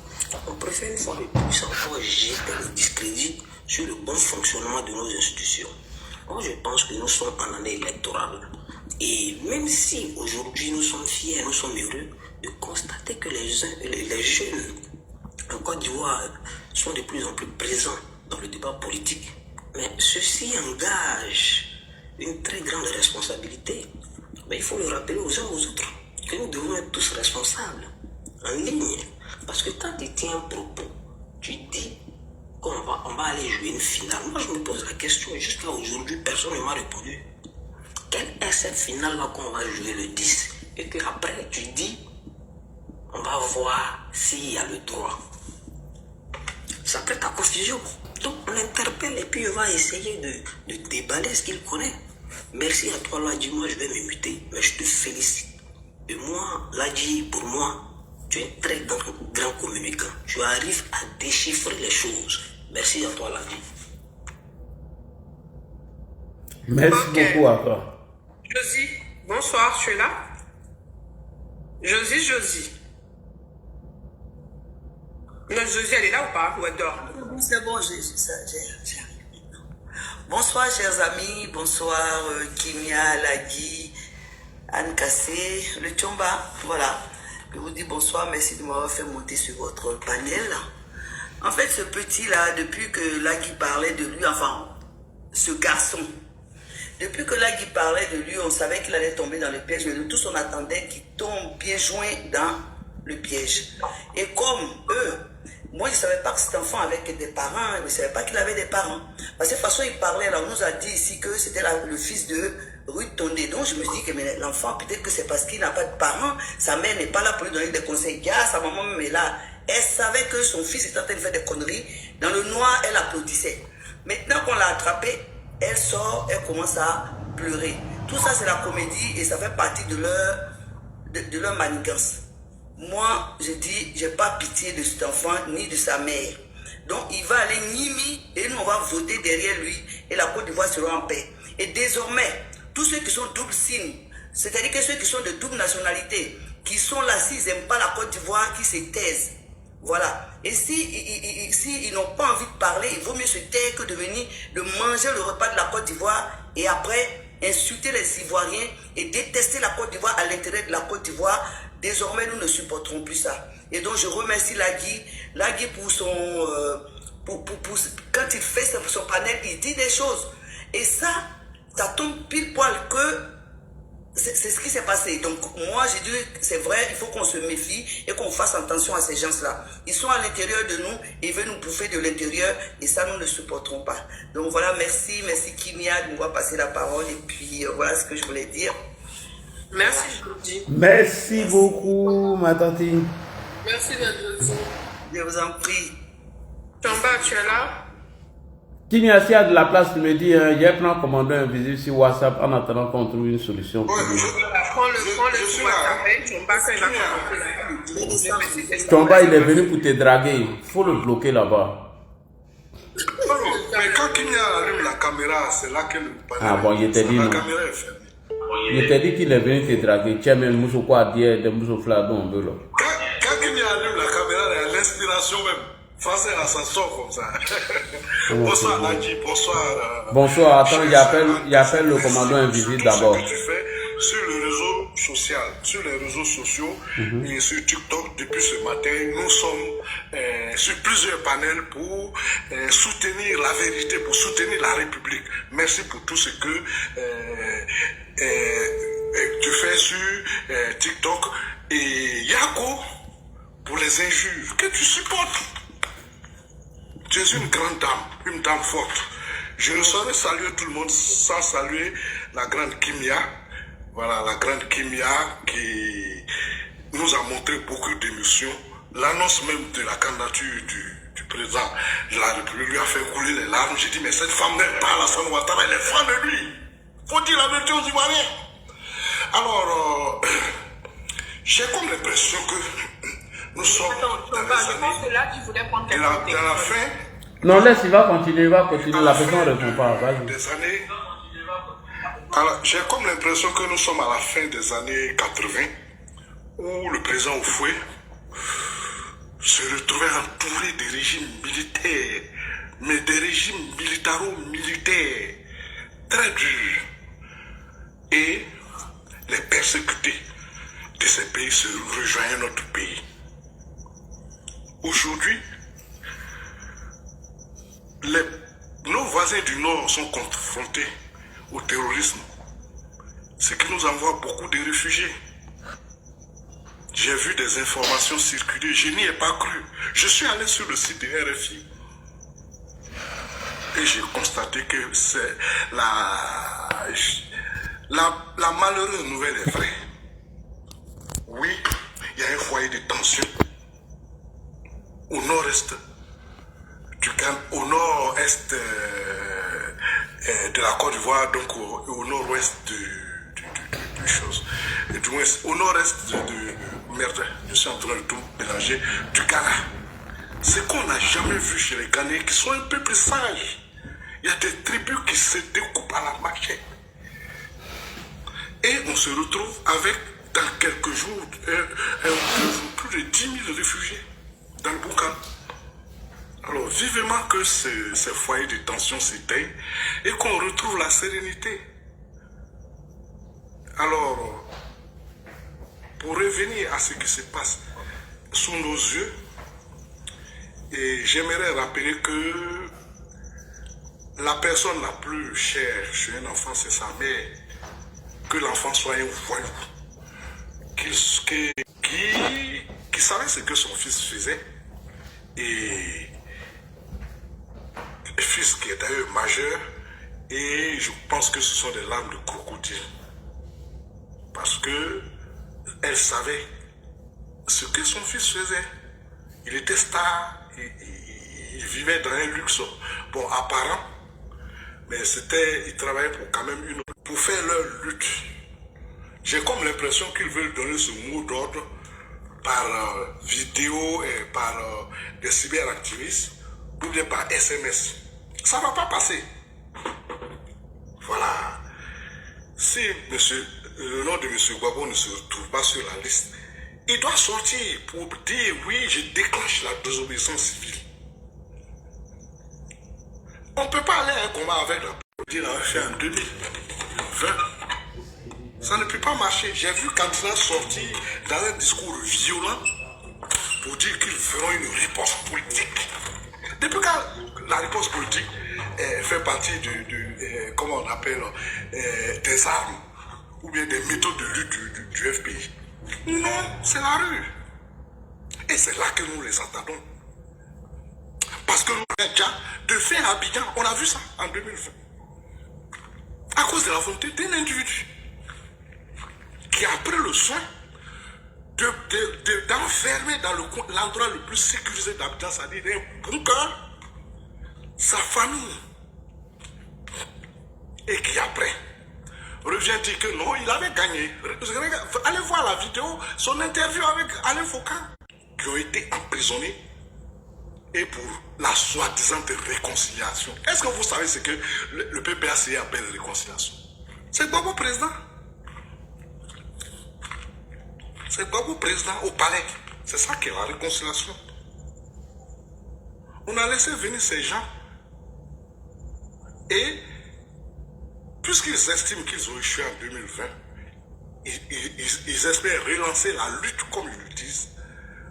on préfère une fois de plus encore jeter le discrédit sur le bon fonctionnement de nos institutions. Moi, je pense que nous sommes en année électorale. Et même si aujourd'hui nous sommes fiers, nous sommes heureux de constater que les jeunes en Côte d'Ivoire sont de plus en plus présents dans le débat politique, mais ceci engage une très grande responsabilité. Mais il faut le rappeler aux uns aux autres que nous devons être tous responsables en ligne. Parce que quand tu tiens un propos, tu dis qu'on va aller jouer une finale. Moi, je me pose la question, jusqu'à aujourd'hui, personne ne m'a répondu. Quelle est cette finale-là qu'on va jouer le 10? Et qu'après, tu dis, on va voir s'il y a le droit. Ça prête à confusion. Donc, on l'interpelle et puis on va essayer de déballer ce qu'il connaît. Merci à toi, Ladji. Moi, je vais me muter, mais je te félicite. Et moi, Ladji, pour moi, tu es un très grand communicant. Tu arrives à déchiffrer les choses. Merci à toi, Ladji. Merci beaucoup à toi. Josie, bonsoir, tu es là? Josie. Non, Josie, elle est là ou pas? Ou elle dort? C'est bon, j'arrive. Bonsoir, chers amis. Bonsoir, Kimia, Ladji, Anne Kassé, le Tchomba. Voilà. Je vous dis bonsoir. Merci de m'avoir fait monter sur votre panel. En fait, ce petit-là, depuis que Ladji parlait de lui, enfin, ce garçon, depuis que Ladji parlait de lui, on savait qu'il allait tomber dans le piège, mais nous tous, on attendait qu'il tombe bien joint dans le piège. Et comme eux, moi, je ne savais pas que cet enfant avait des parents, je ne savais pas qu'il avait des parents. Parce que de toute façon, il parlait, là, on nous a dit ici que c'était le fils de Ruth Tondé. Donc, je me suis dit que l'enfant, peut-être que c'est parce qu'il n'a pas de parents, sa mère n'est pas là pour lui donner des conseils. Sa maman même est là. Elle savait que son fils était en train de faire des conneries. Dans le noir, elle applaudissait. Maintenant qu'on l'a attrapé, elle sort, elle commence à pleurer. Tout ça, c'est la comédie et ça fait partie de leur manigance. Moi, je dis, je n'ai pas pitié de cet enfant ni de sa mère. Donc, il va aller Nimi et nous, on va voter derrière lui et la Côte d'Ivoire sera en paix. Et désormais, tous ceux qui sont double signe, c'est-à-dire que ceux qui sont de double nationalité, qui sont là, s'ils n'aiment pas la Côte d'Ivoire, qui se taisent. Voilà. Et si ils n'ont pas envie de parler, il vaut mieux se taire que de venir de manger le repas de la Côte d'Ivoire et après insulter les Ivoiriens et détester la Côte d'Ivoire à l'intérieur de la Côte d'Ivoire. Désormais, nous ne supporterons plus ça. Et donc, je remercie Ladji pour son... quand il fait son panel, il dit des choses. Et ça tombe pile poil que c'est ce qui s'est passé. Donc, moi, j'ai dit, c'est vrai, il faut qu'on se méfie et qu'on fasse attention à ces gens-là. Ils sont à l'intérieur de nous, ils veulent nous bouffer de l'intérieur et ça, nous ne supporterons pas. Donc, voilà, merci Kimia de m'avoir passé la parole et puis voilà ce que je voulais dire. Merci, Josie. Merci beaucoup, ma tante. Merci, Josie. Je vous en prie. Tchomba, tu es là? Kimia, s'il y a de la place, tu me dis, j'ai plein commandé un visite sur WhatsApp en attendant qu'on trouve une solution. Prends le sur WhatsApp, Tchomba, quand il va commencer. Tchomba, il est venu pour te draguer. Il faut le bloquer là-bas. Mais quand Kimia allume la caméra, c'est là que le panel. Ah bon, il t'a dit la non. caméra est fermée. Il t'a dit qu'il est venu te draguer. Tu as même moussou quoi dire, des moussou fladon, de l'eau. Quand Kimia allume la caméra, il y a l'inspiration même. Français, ça sort comme ça. Bonsoir, Ladji. Bonsoir. Bonsoir, attends, il appelle le commandant invisible d'abord. Ce que tu fais sur le réseau social, sur les réseaux sociaux et sur TikTok depuis ce matin, nous sommes sur plusieurs panels pour soutenir la vérité, pour soutenir la République. Merci pour tout ce que tu fais sur TikTok. Et Yako, pour les injures que tu supportes. Tu es une grande dame, une dame forte. Je ne saurais saluer tout le monde sans saluer la grande Kimia. Voilà, la grande Kimia qui nous a montré beaucoup d'émotions l'annonce même de la candidature du président de la République lui a fait couler les larmes. J'ai dit, mais cette femme n'est pas Alassane Ouattara, elle est fan de lui. Faut dire la vérité aux Ivoiriens. Alors, j'ai comme l'impression que nous sommes Attends, je pense que là, tu voulais prendre quelque chose. dans la fin. Non, laisse, il va continuer. La personne ne répond pas. Des années. Alors, j'ai comme l'impression que nous sommes à la fin des années 80, où le président Oufoué se retrouvait entouré des régimes militaires, mais des régimes militaro-militaires très durs. Et les persécutés de ces pays se rejoignent notre pays. Aujourd'hui, nos voisins du Nord sont confrontés au terrorisme, ce qui nous envoie beaucoup de réfugiés. J'ai vu des informations circuler, je n'y ai pas cru. Je suis allé sur le site de RFI et j'ai constaté que c'est la malheureuse nouvelle est vraie. Oui, il y a un foyer de tension au nord-est du Ghana, au nord-est de la Côte d'Ivoire, donc au nord-ouest du chose, du moins au nord-est merde, je suis en train de tout mélanger, du Ghana. Ce qu'on n'a jamais vu chez les Ghanéens qui sont un peu plus sages. Il y a des tribus qui se découpent à la machette. Et on se retrouve avec, dans quelques jours, plus de 10 000 réfugiés dans le Boucan. Alors, vivement que ces foyers de tension s'éteignent et qu'on retrouve la sérénité. Alors, pour revenir à ce qui se passe sous nos yeux, et j'aimerais rappeler que la personne la plus chère chez un enfant, c'est sa mère. Que l'enfant soit un voyou, qui savait ce que son fils faisait, et le fils qui est d'ailleurs majeur, et je pense que ce sont des larmes de crocodile, parce que elle savait ce que son fils faisait. Il était star, il vivait dans un luxe, bon, apparent, mais il travaillait pour quand même pour faire leur lutte. J'ai comme l'impression qu'ils veulent donner ce mot d'ordre par vidéo et par des cyberactivistes ou bien par SMS. Ça ne va pas passer. Voilà. Si le nom de M. Gbagbo ne se retrouve pas sur la liste, il doit sortir pour dire oui, je déclenche la désobéissance civile. On ne peut pas aller à un combat avec la police en 2020. Ça ne peut pas marcher. J'ai vu Kantina sortir dans un discours violent pour dire qu'ils feront une réponse politique. Depuis quand la réponse politique fait partie comment on appelle, des armes ou bien des méthodes de lutte du FPI. Non, c'est la rue. Et c'est là que nous les attendons. Parce que nous, déjà, de fait à Abidjan, on a vu ça en 2020. À cause de la volonté d'un individu qui a pris le soin d'enfermer dans l'endroit le plus sécurisé d'Abidjan, c'est-à-dire un bunker, sa famille. Et qui après revient dire que non, il avait gagné. Allez voir la vidéo, son interview avec Alain Foucault, qui ont été emprisonnés et pour la soi-disant réconciliation. Est-ce que vous savez ce que le PPAC appelle réconciliation? C'est Gbagbo président. C'est Gbagbo président au palais. C'est ça qui est la réconciliation. On a laissé venir ces gens et puisqu'ils estiment qu'ils ont échoué en 2020, ils espèrent relancer la lutte, comme ils le disent,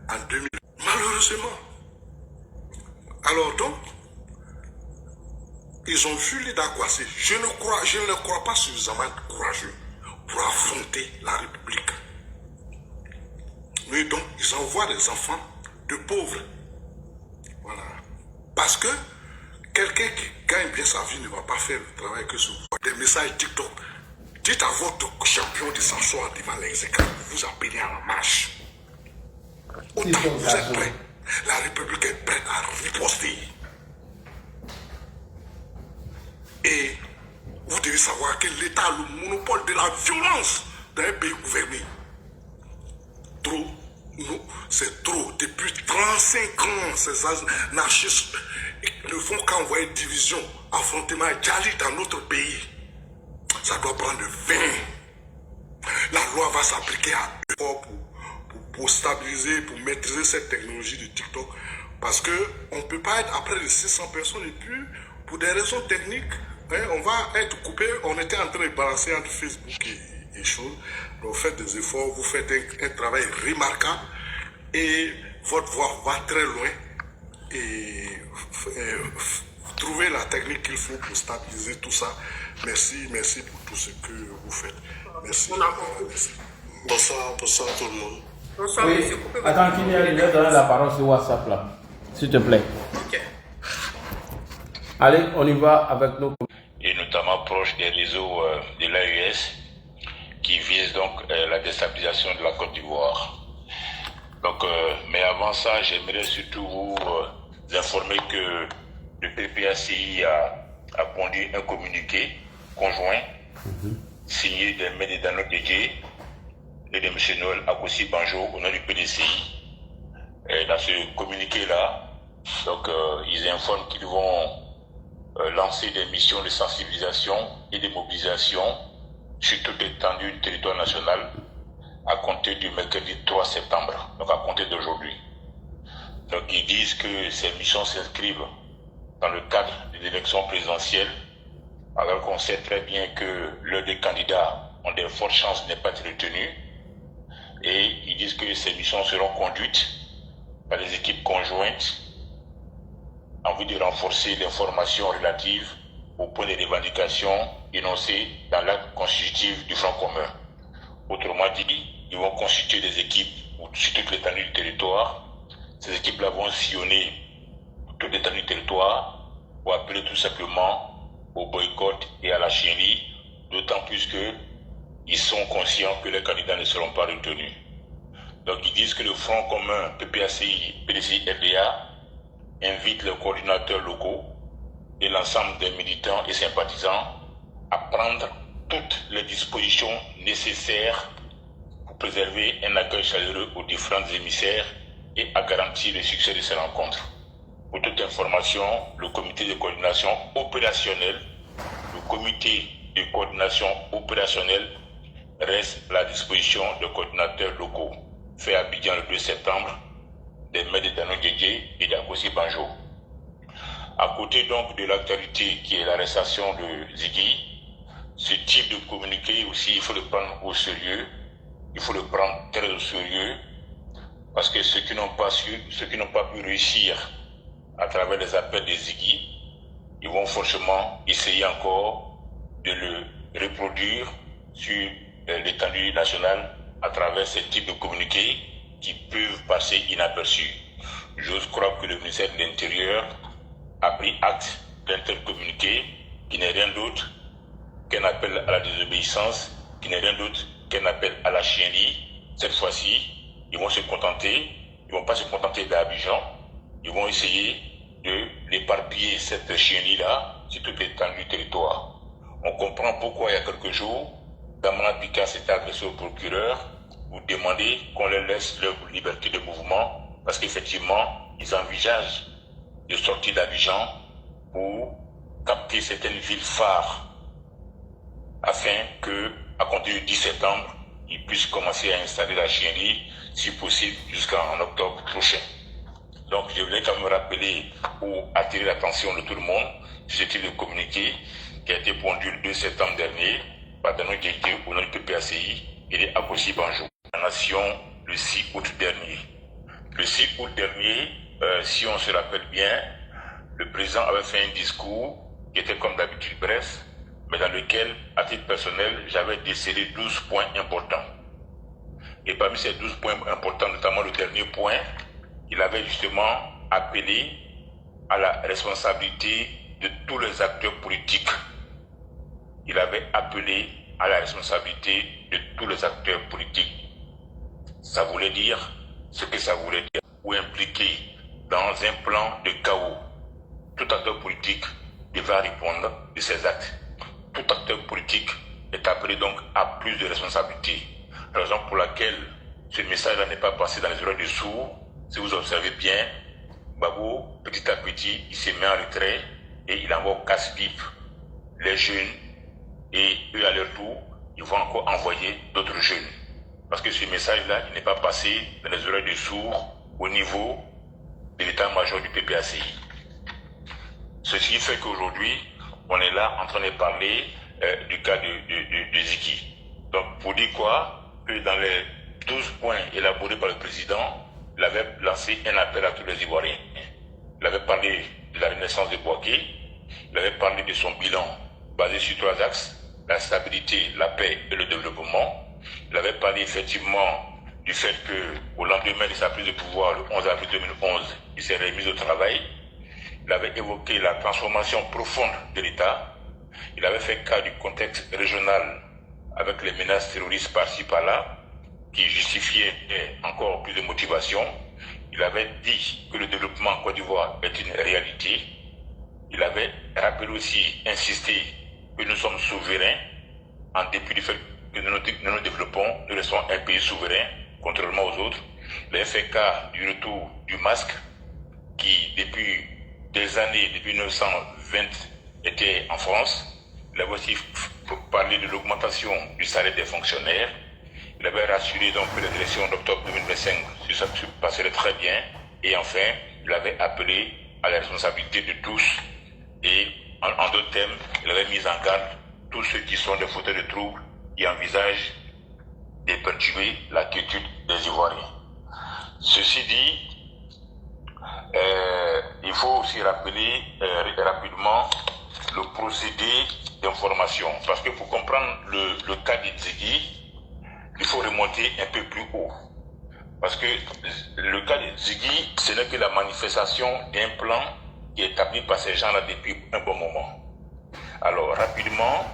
en 2020. Malheureusement. Alors donc, ils ont vu les Dakwasé. Je ne les crois pas suffisamment courageux pour affronter la République. Mais donc, ils envoient des enfants de pauvres. Voilà. Parce que quelqu'un qui gagne bien sa vie ne va pas faire le travail que ce des messages TikTok. Dites à votre champion de s'asseoir devant l'exécutif, vous appelez à la marche. Autant vous êtes prêts, la République est prête à riposter. Et vous devez savoir que l'État a le monopole de la violence dans un pays gouverné. Trop, non, c'est trop. Depuis 35 ans, ces anarchistes ne font qu'envoyer division, affrontement et Djali dans notre pays. Ça doit prendre fin. La loi va s'appliquer à eux pour stabiliser, pour maîtriser cette technologie de TikTok. Parce qu'on ne peut pas être à près de 600 personnes et puis, pour des raisons techniques, on va être coupé. On était en train de balancer entre Facebook et choses. Donc faites des efforts, vous faites un travail remarquable et votre voix va très loin. Et trouvez la technique qu'il faut pour stabiliser tout ça. Merci pour tout ce que vous faites. Merci. Merci. Bonsoir tout le monde. Bonsoir, oui. monsieur. Attends, qu'il y a donner la parole sur WhatsApp là, s'il te plaît. Ok. Allez, on y va avec nos... Et notamment proche des réseaux de l'AES qui visent donc la déstabilisation de la Côte d'Ivoire. Donc, mais avant ça, j'aimerais surtout vous informer que le PPACI a conduit un communiqué conjoint signé de M. Dano Dédé et de M. Noël Akossi Banjo au nom du PDCI. Et dans ce communiqué-là, donc, ils informent qu'ils vont lancer des missions de sensibilisation et de mobilisation sur toute l'étendue du territoire national à compter du mercredi 3 septembre, donc à compter d'aujourd'hui. Donc ils disent que ces missions s'inscrivent dans le cadre des élections présidentielles, alors qu'on sait très bien que l'un des candidats ont de fortes chances de ne pas être retenu. Et ils disent que ces missions seront conduites par des équipes conjointes en vue de renforcer l'information relative aux points de revendication énoncés dans l'acte constitutif du Front commun. Autrement dit, ils vont constituer des équipes sur toute l'étendue du territoire. Ces équipes-là vont sillonner toute l'étendue du territoire pour appeler tout simplement au boycott et à la chienlit, d'autant plus qu'ils sont conscients que les candidats ne seront pas retenus. Donc ils disent que le Front commun PPACI, PDCI, RDA invite les coordinateurs locaux et l'ensemble des militants et sympathisants à prendre toutes les dispositions nécessaires pour préserver un accueil chaleureux aux différents émissaires et à garantir le succès de ces rencontres. Pour toute information, le comité de coordination opérationnelle, reste à la disposition des coordinateurs locaux, fait à Abidjan le 2 septembre, des maires de Dano Dédé et d'Akossi Banjo. À côté donc de l'actualité qui est l'arrestation de Ziggy, ce type de communiqué aussi, il faut le prendre au sérieux, il faut le prendre très au sérieux, parce que ceux qui n'ont pas pu réussir à travers les appels de Ziggy, ils vont forcément essayer encore de le reproduire sur l'étendue nationale à travers ce type de communiqués qui peuvent passer inaperçus. J'ose croire que le ministère de l'Intérieur a pris acte d'un tel communiqué qui n'est rien d'autre qu'un appel à la désobéissance, qui n'est rien d'autre qu'un appel à la chienlit. Cette fois-ci, ils vont pas se contenter d'Abidjan, ils vont essayer de l'éparpiller, cette chienlit-là, sur toute l'étendue du territoire. On comprend pourquoi il y a quelques jours, Damana Pika s'était agressé au procureur pour demander qu'on leur laisse leur liberté de mouvement, parce qu'effectivement, ils envisagent de sortir d'Abidjan pour capter certaines villes phares, afin que, à compter du 10 septembre, ils puissent commencer à installer la chienlit, si possible, jusqu'en octobre prochain. Donc, je voulais quand même rappeler ou attirer l'attention de tout le monde sur ce type de communiqué qui a été pondu le 2 septembre dernier par Dano Dédé au nom du PPACI et de Akossi Banjo. La nation le 6 août dernier. Le 6 août dernier, si on se rappelle bien, le président avait fait un discours qui était comme d'habitude bref, mais dans lequel, à titre personnel, j'avais décelé 12 points importants. Et parmi ces 12 points importants, notamment le dernier point, il avait justement appelé à la responsabilité de tous les acteurs politiques. Il avait appelé à la responsabilité de tous les acteurs politiques. Ça voulait dire ce que ça voulait dire, ou impliqué dans un plan de chaos. Tout acteur politique devra répondre de ses actes. Tout acteur politique est appelé donc à plus de responsabilités. Raison pour laquelle ce message-là n'est pas passé dans les oreilles des sourds. Si vous observez bien, Gbagbo, petit à petit, il se met en retrait et il envoie au casse-pipe les jeunes et eux à leur tour, ils vont encore envoyer d'autres jeunes. Parce que ce message-là, il n'est pas passé dans les oreilles des sourds au niveau de l'état-major du PPACI. Ceci fait qu'aujourd'hui, on est là en train de parler du cas de Ziggy. Donc, pour dire quoi? Que dans les 12 points élaborés par le président, il avait lancé un appel à tous les Ivoiriens. Il avait parlé de la renaissance de Bouaké, il avait parlé de son bilan basé sur 3 axes, la stabilité, la paix et le développement. Il avait parlé effectivement du fait qu'au lendemain de sa prise de pouvoir, le 11 avril 2011, il s'est remis au travail. Il avait évoqué la transformation profonde de l'État. Il avait fait cas du contexte régional avec les menaces terroristes par-ci par-là, qui justifiaient encore plus de motivation. Il avait dit que le développement en Côte d'Ivoire est une réalité. Il avait rappelé aussi, insisté que nous sommes souverains, en dépit du fait que nous nous développons, nous restons un pays souverain, contrairement aux autres. Il avait fait cas du retour du masque, qui depuis des années, depuis 1920, était en France. Il avait aussi parlé de l'augmentation du salaire des fonctionnaires. Il avait rassuré donc que les élections d'octobre 2025 se passeraient très bien. Et enfin, il avait appelé à la responsabilité de tous. Et en d'autres termes, il avait mis en garde tous ceux qui sont des fauteurs de troubles et envisagent de perturber la quiétude des Ivoiriens. Ceci dit, il faut aussi rappeler rapidement le procédé d'information. Parce que pour comprendre le cas de Ziggy, il faut remonter un peu plus haut. Parce que le cas de Ziggy, ce n'est que la manifestation d'un plan qui est établi par ces gens-là depuis un bon moment. Alors, rapidement,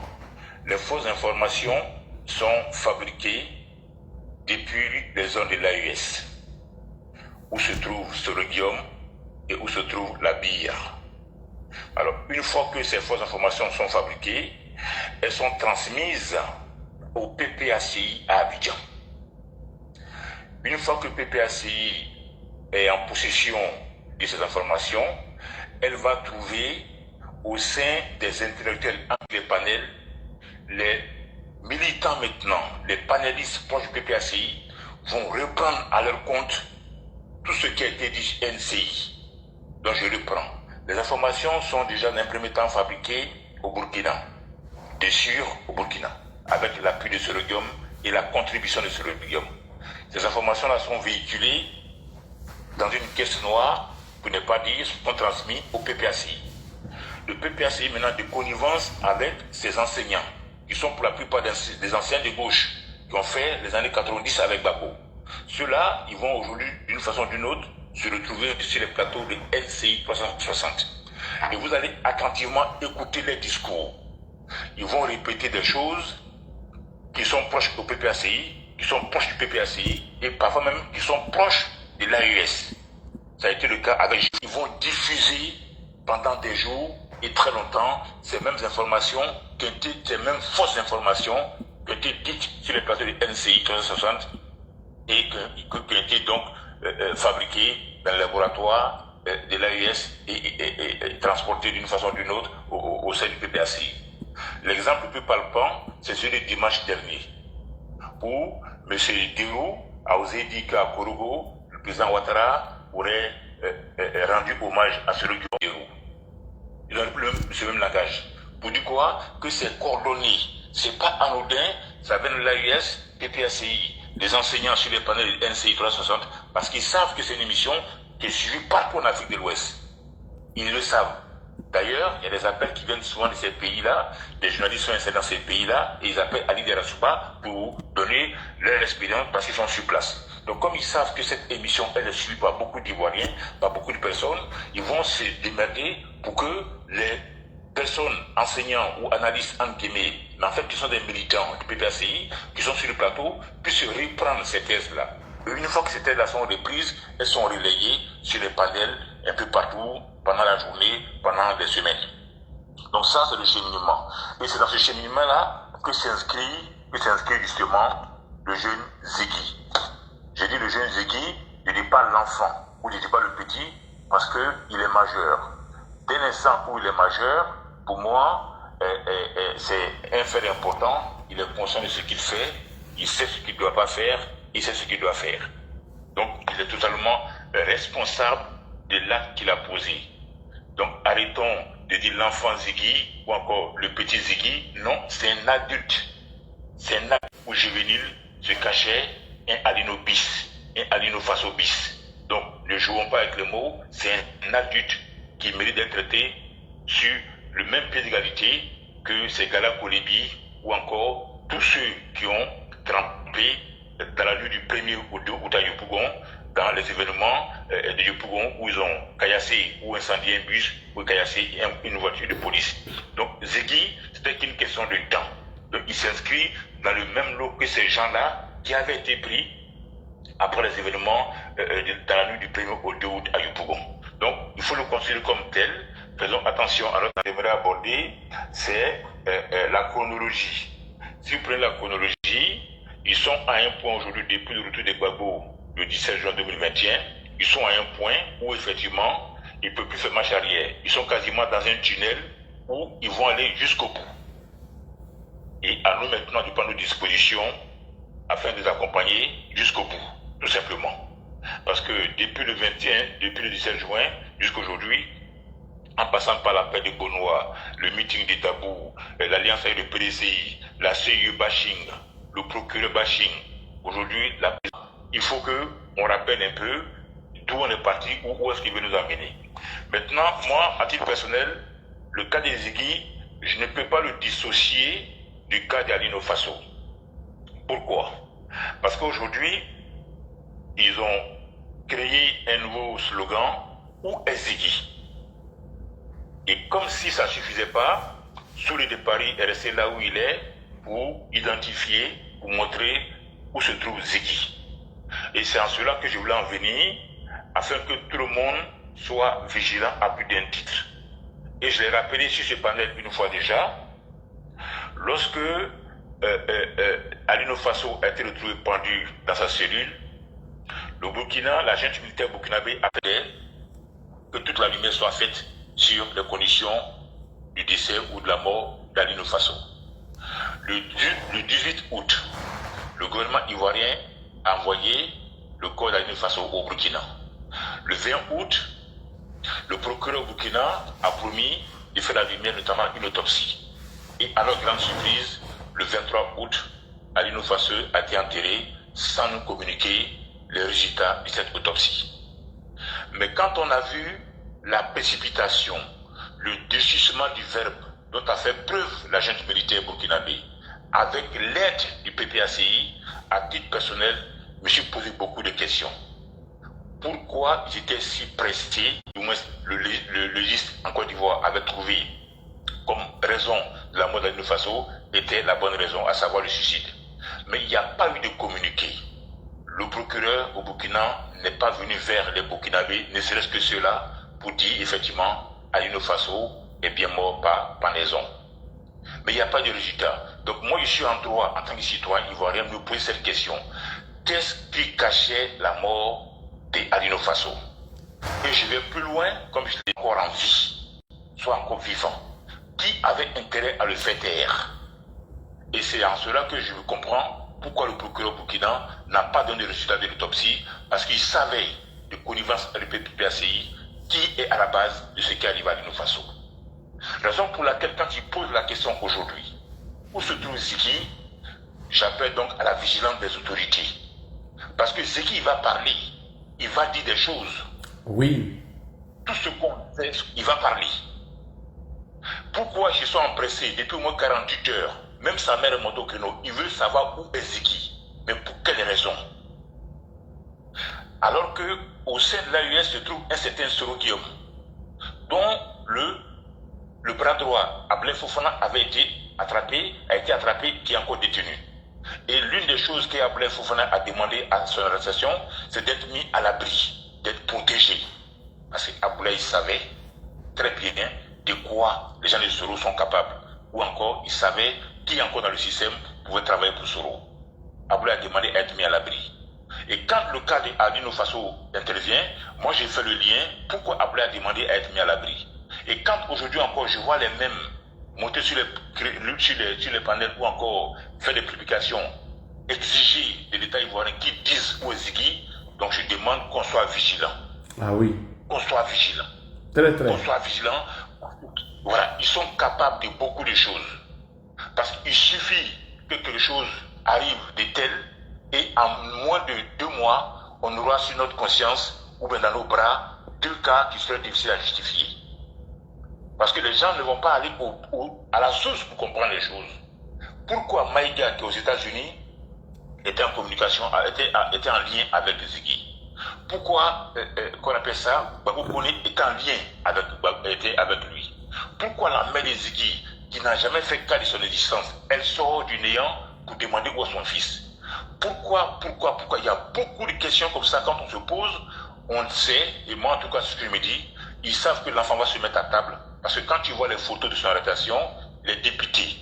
les fausses informations sont fabriquées depuis les zones de l'AES, où se trouve Sorogium et où se trouve la Bire. Alors, une fois que ces fausses informations sont fabriquées, elles sont transmises au PPACI à Abidjan. Une fois que le PPACI est en possession de ces informations, elle va trouver au sein des intellectuels des panels, les militants maintenant, les panélistes proches du PPACI vont reprendre à leur compte tout ce qui a été dit NCI. Donc je reprends. Les informations sont déjà d'un premier temps fabriquées au Burkina, de sûr au Burkina, avec l'appui de Sorogium et la contribution de Sorogium. Ces informations-là sont véhiculées dans une caisse noire, pour ne pas dire, sont transmises au PPACI. Le PPACI maintenant de connivence avec ses enseignants, qui sont pour la plupart des anciens de gauche, qui ont fait les années 90 avec Gbagbo. Ceux-là, ils vont aujourd'hui, d'une façon ou d'une autre, se retrouver sur les plateaux de NCI 360. Et vous allez attentivement écouter les discours. Ils vont répéter des choses qui sont proches au PPACI, qui sont proches du PPACI, et parfois même qui sont proches de l'AES. Ça a été le cas avec... Ils vont diffuser pendant des jours et très longtemps ces mêmes informations, ces mêmes fausses informations qui ont été dites sur les plateaux de NCI 360 et qui ont été donc fabriquées dans le laboratoire de l'AES et transportées d'une façon ou d'une autre au sein du PPACI. L'exemple le plus palpant, c'est celui de dimanche dernier, où M. Dirou a osé dire qu'à Korogo, le président Ouattara aurait rendu hommage à celui qui Dirou. Ils ont pris ce même langage. Pour dire quoi? Que c'est coordonné. C'est pas anodin, ça vient de l'AES, PPACI, des enseignants sur les panels de NCI 360, parce qu'ils savent que c'est une émission qui est suivie partout en Afrique de l'Ouest. Ils le savent. D'ailleurs, il y a des appels qui viennent souvent de ces pays-là, des journalistes sont installés dans ces pays-là, et ils appellent Ali Derasouba pour donner leur expérience parce qu'ils sont sur place. Donc comme ils savent que cette émission, elle est suivie par beaucoup d'Ivoiriens, par beaucoup de personnes, ils vont se démerder pour que les personnes, enseignants ou analystes en guillemets, mais en fait qui sont des militants du PPACI, qui sont sur le plateau, puissent reprendre ces thèses-là. Une fois que ces thèses-là sont reprises, elles sont relayées sur les panels un peu partout, pendant la journée, pendant des semaines. Donc ça, c'est le cheminement. Et c'est dans ce cheminement-là que s'inscrit justement le jeune Ziggy. Je dis le jeune Ziggy, je ne dis pas l'enfant, ou je ne dis pas le petit, parce qu'il est majeur. Dès l'instant où il est majeur, pour moi, c'est un fait important. Il est conscient de ce qu'il fait, il sait ce qu'il ne doit pas faire, il sait ce qu'il doit faire. Donc, il est totalement responsable de l'acte qu'il a posé. Donc, arrêtons de dire l'enfant Ziggy ou encore le petit Ziggy. Non, c'est un adulte. C'est un adulte où juvénile se cachait un Alino bis, un Alino Faso bis. Donc, ne jouons pas avec les mots. C'est un adulte qui mérite d'être traité sur le même pied d'égalité que ces Gala Kolebi ou encore tous ceux qui ont trempé dans la nuit du 1er au 2 août à Yopougon, dans les événements de Yopougon où ils ont caillassé ou incendié un bus ou caillassé une voiture de police. Donc Ziggy, c'était qu'une question de temps. Donc il s'inscrit dans le même lot que ces gens-là qui avaient été pris après les événements dans la nuit du 1er au 2 août à Yopougon. Donc il faut le considérer comme tel. Faisons attention à l'autre qu'on aimerait aborder, c'est la chronologie. Si vous prenez la chronologie, ils sont à un point aujourd'hui, depuis le retour des Gbagbo, le 17 juin 2021, ils sont à un point où effectivement, ils ne peuvent plus faire marche arrière. Ils sont quasiment dans un tunnel où ils vont aller jusqu'au bout. Et à nous maintenant de prendre nos dispositions afin de les accompagner jusqu'au bout, tout simplement. Parce que depuis le 21, depuis le 17 juin jusqu'à aujourd'hui, en passant par l'appel de Bonois, le meeting des tabous, l'alliance avec le PDCI, la CIE bashing, le procureur bashing, aujourd'hui, il faut qu'on rappelle un peu d'où on est parti, où est-ce qu'il veut nous amener. Maintenant, moi, à titre personnel, le cas des Ziggy, je ne peux pas le dissocier du cas d'Alino Faso. Pourquoi? Parce qu'aujourd'hui, ils ont créé un nouveau slogan, où est Ziggy? Et comme si ça ne suffisait pas, Souli de Paris est resté là où il est pour identifier, pour montrer où se trouve Ziggy. Et c'est en cela que je voulais en venir, afin que tout le monde soit vigilant à plus d'un titre. Et je l'ai rappelé sur ce panel une fois déjà, lorsque Alino Faso a été retrouvé pendu dans sa cellule, le Burkina, la junte militaire burkinabé appelait que toute la lumière soit faite sur les conditions du décès ou de la mort d'Alino Faso. Le 18 août, le gouvernement ivoirien a envoyé le corps d'Alino Faso au Burkina. Le 20 août, le procureur au Burkina a promis de faire la lumière, notamment une autopsie. Et à leur grande surprise, le 23 août, Alino Faso a été enterré sans nous communiquer les résultats de cette autopsie. Mais quand on a vu la précipitation, le durcissement du verbe dont a fait preuve la junte militaire burkinabé, avec l'aide du PPACI, à titre personnel, je me suis posé beaucoup de questions. Pourquoi ils étaient si pressés, du moins le légiste en Côte d'Ivoire avait trouvé comme raison de la mort d'Alino Faso était la bonne raison, à savoir le suicide. Mais il n'y a pas eu de communiqué. Le procureur au Burkina n'est pas venu vers les Burkinabés, ne serait-ce que cela, pour dire effectivement Alino Faso est bien mort par pendaison. Mais il n'y a pas de résultat. Donc moi je suis en droit, en tant que citoyen ivoirien, me poser cette question. Qu'est-ce qui cachait la mort d'Alino Faso? Et je vais plus loin, comme je l'ai encore en vie, soit encore vivant. Qui avait intérêt à le faire taire? Et c'est en cela que je comprends pourquoi le procureur burkina n'a pas donné le résultat de l'autopsie, parce qu'il savait de connivence avec le PPACI qui est à la base de ce qui arrive à Alino Faso. Raison pour laquelle, quand il pose la question aujourd'hui, où se trouve Ziggy, j'appelle donc à la vigilance des autorités. Parce que Ziggy va parler, il va dire des choses. Oui. Tout ce qu'on fait, il va parler. Pourquoi ils se sont empressés depuis au moins 48 heures? Même sa mère est montée au créneau. Ils veulent savoir où est Ziggy. Mais pour quelle raison? Alors qu'au sein de l'AUS se trouve un certain Soro Guillaume, dont le bras droit, Ablain Fofana, a été attrapé, qui est encore détenu. Et l'une des choses qu'Abdoulaye Fofana a demandé à son organisation, c'est d'être mis à l'abri, d'être protégé. Parce qu'Abdoulaye savait très bien de quoi les gens de Soro sont capables. Ou encore, il savait qui encore dans le système pouvait travailler pour Soro. Abdoulaye a demandé à être mis à l'abri. Et quand le cas de Adino Faso intervient, moi j'ai fait le lien pourquoi Abdoulaye a demandé à être mis à l'abri. Et quand aujourd'hui encore je vois les mêmes monter sur les panels ou encore faire des publications, exiger des États ivoiriens qui disent où est Ziggy, donc je demande qu'on soit vigilant. Ah oui. Qu'on soit vigilant. Très. Qu'on soit vigilant. Voilà, ils sont capables de beaucoup de choses. Parce qu'il suffit que quelque chose arrive de tel et en moins de 2 mois, on aura sur notre conscience ou bien dans nos bras 2 cas qui seraient difficiles à justifier. Parce que les gens ne vont pas aller à la source pour comprendre les choses. Pourquoi Maïga, qui est aux États-Unis, était en communication, était en lien avec Ziggy? Pourquoi, qu'on appelle ça, Gbagbo Kone est en lien avec lui? Pourquoi la mère de Ziggy, qui n'a jamais fait cas de son existence, elle sort du néant pour demander où est son fils? Pourquoi il y a beaucoup de questions comme ça quand on se pose, on le sait, et moi en tout cas c'est ce que je me dis, ils savent que l'enfant va se mettre à table. Parce que quand tu vois les photos de son arrestation, il est dépité.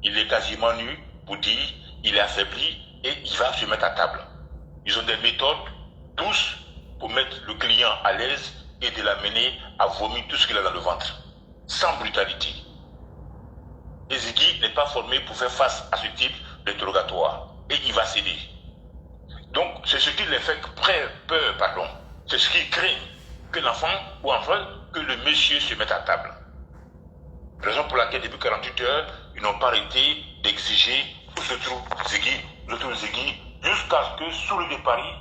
Il est quasiment nu pour dire, il est affaibli et il va se mettre à table. Ils ont des méthodes douces pour mettre le client à l'aise et de l'amener à vomir tout ce qu'il a dans le ventre. Sans brutalité. Et Ziggy n'est pas formé pour faire face à ce type d'interrogatoire. Et il va céder. Donc, c'est ce qui les fait peur. C'est ce qui crée que l'enfant, ou enfin, que le monsieur se mette à table. Raison pour laquelle, depuis 48 heures, ils n'ont pas arrêté d'exiger où se trouve Ziggy, jusqu'à ce que Soulé de Paris,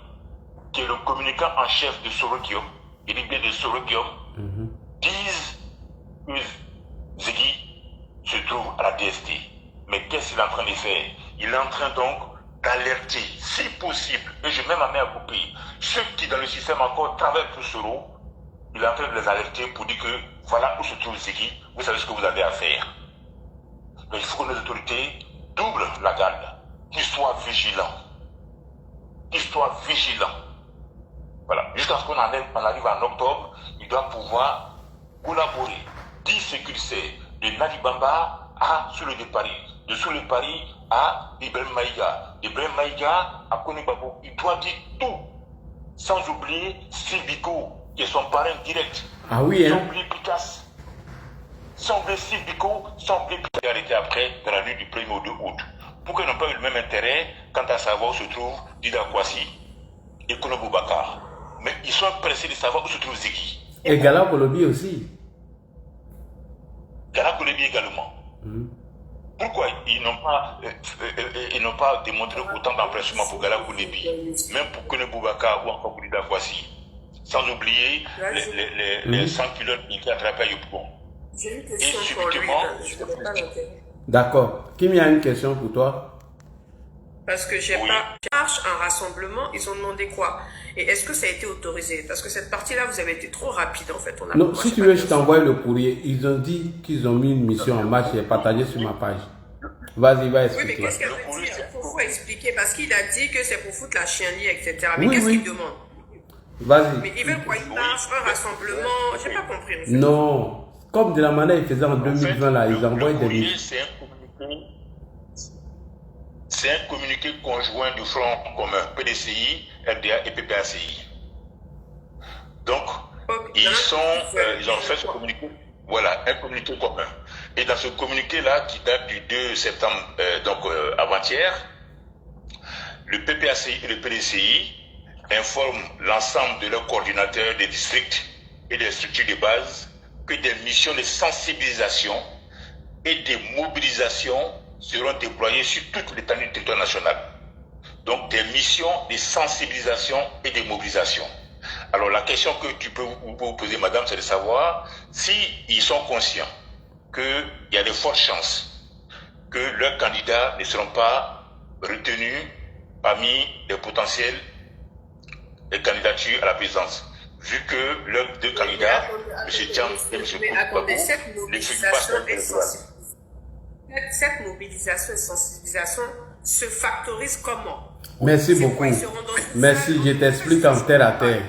qui est le communicant en chef de Sorokium, et l'idée de Sorokium, dise que Ziggy se trouve à la DST. Mais qu'est-ce qu'il est en train de faire? Il est en train donc d'alerter, si possible, et je mets ma main à couper, ceux qui dans le système encore travaillent pour Soro, il est en train de les alerter pour dire que voilà où se trouve Ziggy, vous savez ce que vous avez à faire. Mais il faut que nos autorités doublent la garde, qu'ils soient vigilants. Voilà, jusqu'à ce qu'on arrive en octobre, il doit pouvoir collaborer, dire ce qu'il sait, de Nadi Bamba à Soulé de Paris, de Soulé de Paris à Ibrahim Maïga, d'Ibrahim Maïga à Kone Gbagbo. Il doit dire tout, sans oublier Sibiko, qui est son parrain direct. Ah oui, hein. Sans oublier Picasso. Sans oublier Sibiko, sans oublier Picasso. Il a arrêté après, dans la nuit du 1er au 2 août. Pourquoi ils n'ont pas eu le même intérêt quant à savoir où se trouve Dida Kwasi et Kono Boubacar? Mais ils sont pressés de savoir où se trouve Ziggy. Et Gala Kolobi aussi. Gala Kolobi également. Pourquoi ils n'ont pas démontré autant d'empressement pour Gala Kolobi, même pour Kono Boubacar ou encore pour Dida Kwasi? Sans oublier les 100 kilos qui étaient attrapés à Yopougon. J'ai une question pour lui, je ne connais pas l'intérêt. D'accord. Kim, a une question pour toi? Parce que j'ai pas marche un rassemblement, ils ont demandé quoi? Et est-ce que ça a été autorisé? Parce que cette partie-là, vous avez été trop rapide en fait. Non, si tu veux, je t'envoie le courrier. Ils ont dit qu'ils ont mis une mission en marche et partagé sur ma page. Vas-y, va expliquer. Oui, mais qu'est-ce qu'elle veut dire? Il faut expliquer parce qu'il a dit que c'est pour foutre la chienlit, etc. Mais qu'est-ce qu'il demande? Vas-y. Mais ils veulent quoi? Une marche, un rassemblement? J'ai pas compris. En fait. Non. Comme de la manière qu'ils faisaient en 2020, là, ils envoient des missions. C'est un communiqué conjoint du Front commun, PDCI, RDA et PPACI. Donc, ils ont fait ce communiqué, voilà, un communiqué commun. Et dans ce communiqué-là, qui date du 2 septembre, avant-hier, le PPACI et le PDCI informent l'ensemble de leurs coordinateurs des districts et des structures de base que des missions de sensibilisation et de mobilisation seront déployés sur toute l'étendue du territoire national. Donc des missions de sensibilisation et de mobilisation. Alors la question que tu peux vous poser, madame, c'est de savoir si ils sont conscients qu'il y a de fortes chances que leurs candidats ne seront pas retenus parmi les potentielles candidatures à la présidence. Vu que leurs deux candidats, M. Tcham et M. Koubabou, ne figurent pas sur le territoire. Cette mobilisation et sensibilisation se factorise comment? Merci beaucoup. Merci, je t'explique en terre à terre.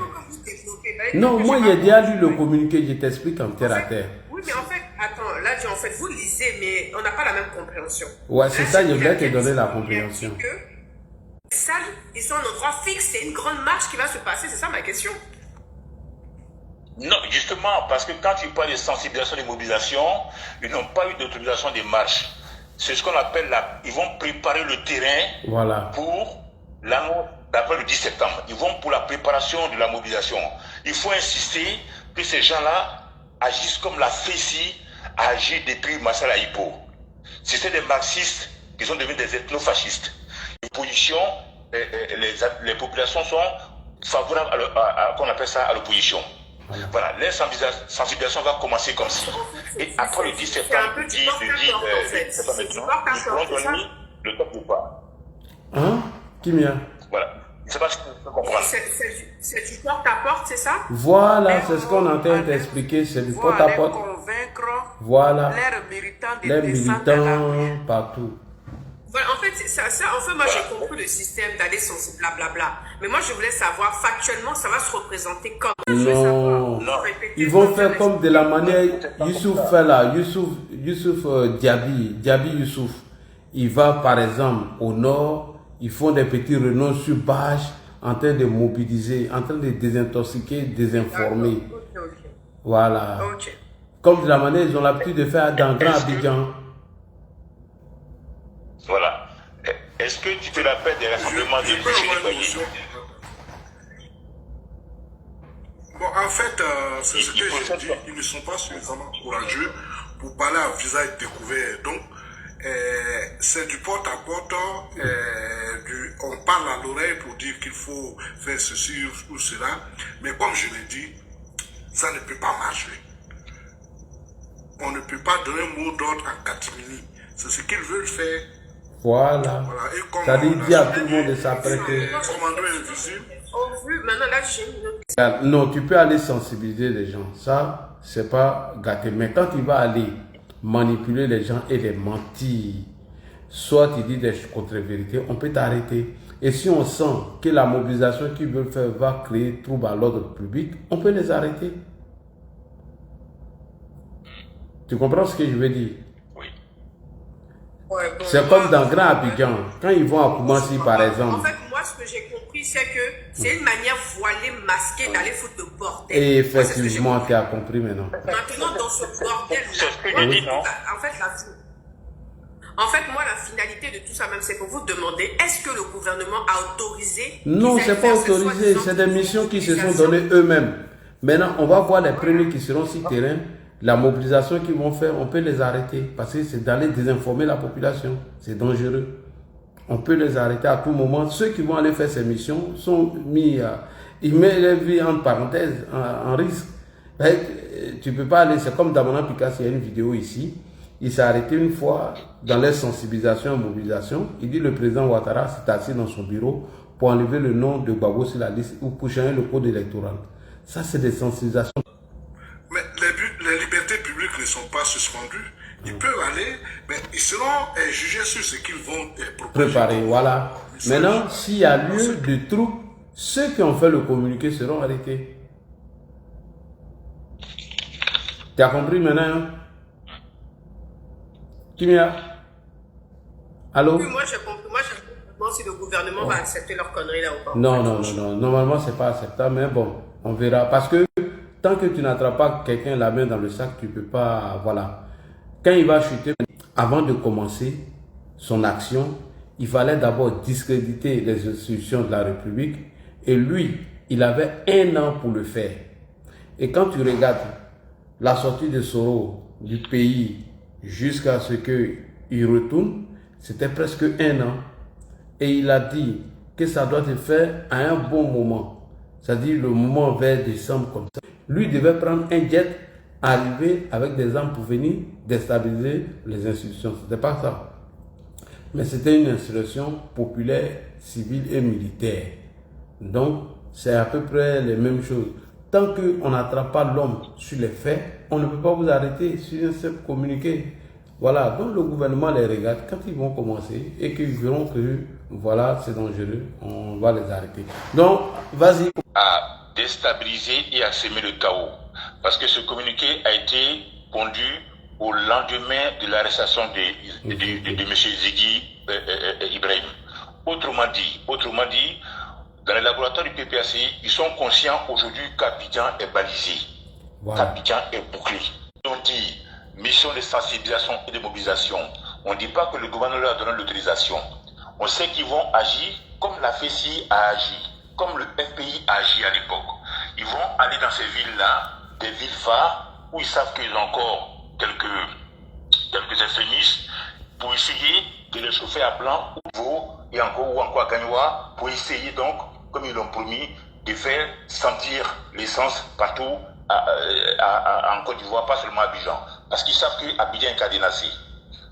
Non, moi j'ai déjà lu le communiqué, je t'explique en terre à terre. Oui, mais en fait, attends, là, en fait, vous lisez, mais on n'a pas la même compréhension. Ouais, c'est ça, je voulais te donner la compréhension. Les salles, ils sont en endroit fixe, c'est une grande marche qui va se passer, c'est ça ma question. Non, justement, parce que quand ils parlent de sensibilisation et de mobilisation, ils n'ont pas eu d'autorisation de marche. C'est ce qu'on appelle ils vont préparer le terrain pour l'annonce d'après le 10 septembre. Ils vont pour la préparation de la mobilisation. Il faut insister que ces gens-là agissent comme la FECI a agi depuis Marcel Aïpo. C'était des marxistes qui sont devenus des ethnofascistes. Les populations sont favorables à qu'on appelle ça à l'opposition. Voilà, les sensibilisations va commencer comme ça. Et après le 10 septembre, le 10 septembre maintenant, nous pourrons donner le top ou pas. Hein? Kimia? Voilà. Je ne sais pas si tu peux comprendre. C'est du porte-à-porte, c'est ça? Voilà, c'est ce qu'on est en train d'expliquer, c'est du porte-à-porte. Voilà, les militants partout. Voilà, en fait, moi j'ai compris le système d'aller sensibiliser, blablabla. Mais moi je voulais savoir, factuellement, ça va se représenter comment? Non, ils vont faire comme de la manière Youssouf fait là, Youssouf Diaby Youssouf. Il va par exemple au nord, ils font des petits réunions sur bâche, en train de mobiliser, en train de désintoxiquer, désinformer. Voilà. Comme de la manière ils ont l'habitude de faire dans Grand Abidjan. Voilà. Est-ce que tu te rappelles des rassemblements de Boucher? Bon, en fait, c'est ce que j'ai dit, ils ne sont pas suffisamment courageux pour parler à visage découvert. Donc, c'est du porte-à-porte, on parle à l'oreille pour dire qu'il faut faire ceci ou cela. Mais comme je l'ai dit, ça ne peut pas marcher. On ne peut pas donner un mot d'ordre en catimini. C'est ce qu'ils veulent faire. Voilà. Ça dit à tout le monde de s'apprêter. Non, tu peux aller sensibiliser les gens. Ça, c'est pas gâté. Mais quand tu vas aller manipuler les gens et les mentir, soit tu dis des contre-vérités, on peut t'arrêter. Et si on sent que la mobilisation qu'ils veulent faire va créer trouble à l'ordre public, on peut les arrêter. Tu comprends ce que je veux dire? C'est comme dans Grand Abidjan, quand ils vont à Koumassi par exemple. En fait, moi ce que j'ai compris, c'est que c'est une manière voilée, masquée d'aller foutre le bordel. Et effectivement, tu as compris maintenant. Maintenant, dans ce bordel, en fait, moi, la finalité de tout ça même, c'est pour vous demander, est-ce que le gouvernement a autorisé? Non, c'est pas autorisé, c'est des missions qui se sont données eux-mêmes. Maintenant, on va voir les premiers qui seront sur terrain. La mobilisation qu'ils vont faire, on peut les arrêter parce que c'est d'aller désinformer la population. C'est dangereux. On peut les arrêter à tout moment. Ceux qui vont aller faire ces missions sont mis à... Ils mettent leur vie en parenthèse, en risque. Tu ne peux pas aller... C'est comme Damana Picasso, il y a une vidéo ici. Il s'est arrêté une fois dans les sensibilisations et mobilisations. Il dit le président Ouattara s'est assis dans son bureau pour enlever le nom de Gbagbo sur la liste ou pour changer le code électoral. Ça, c'est des sensibilisations. Mais les libertés publiques ne sont pas suspendues. Ils peuvent aller, mais ils seront jugés sur ce qu'ils vont préparer. Voilà. Maintenant, s'il y a lieu de troupes, ceux qui ont fait le communiqué seront arrêtés. Tu as compris maintenant? Kimia? Allô? Oui, moi j'ai compris. Moi j'ai compris si le gouvernement va accepter leur connerie là ou pas. Non. Normalement, c'est pas acceptable, mais bon, on verra. Parce que tant que tu n'attrapes pas quelqu'un la main dans le sac, tu ne peux pas... Voilà. Quand il va chuter, avant de commencer son action, il fallait d'abord discréditer les institutions de la République. Et lui, il avait 1 an pour le faire. Et quand tu regardes la sortie de Soro du pays jusqu'à ce qu'il retourne, c'était presque 1 an. Et il a dit que ça doit se faire à un bon moment. C'est-à-dire le moment vers décembre comme ça. Lui devait prendre un jet, arriver avec des armes pour venir déstabiliser les institutions. Ce n'était pas ça. Mais c'était une insurrection populaire, civile et militaire. Donc, c'est à peu près les mêmes choses. Tant qu'on n'attrape pas l'homme sur les faits, on ne peut pas vous arrêter sur un seul communiqué. Voilà, donc le gouvernement les regarde quand ils vont commencer et qu'ils verront que voilà, c'est dangereux, on va les arrêter. Donc, vas-y. À déstabiliser et à semer le chaos. Parce que ce communiqué a été pondu au lendemain de l'arrestation de M. Ziggy Ibrahim. Autrement dit, dans les laboratoires du PPAC, ils sont conscients aujourd'hui qu'Abidjan est balisé, qu'Abidjan est bouclé. On dit mission de sensibilisation et de mobilisation. On ne dit pas que le gouvernement leur a donné l'autorisation. On sait qu'ils vont agir comme la FECI a agi, comme le FPI a agi à l'époque. Ils vont aller dans ces villes-là, des villes phares, où ils savent qu'ils ont encore quelques extrémistes, pour essayer de les chauffer à blanc, ou encore à Gagnoua, pour essayer donc, comme ils l'ont promis, de faire sentir l'essence partout en Côte d'Ivoire, pas seulement à Abidjan. Parce qu'ils savent qu'Abidjan est cadenassé.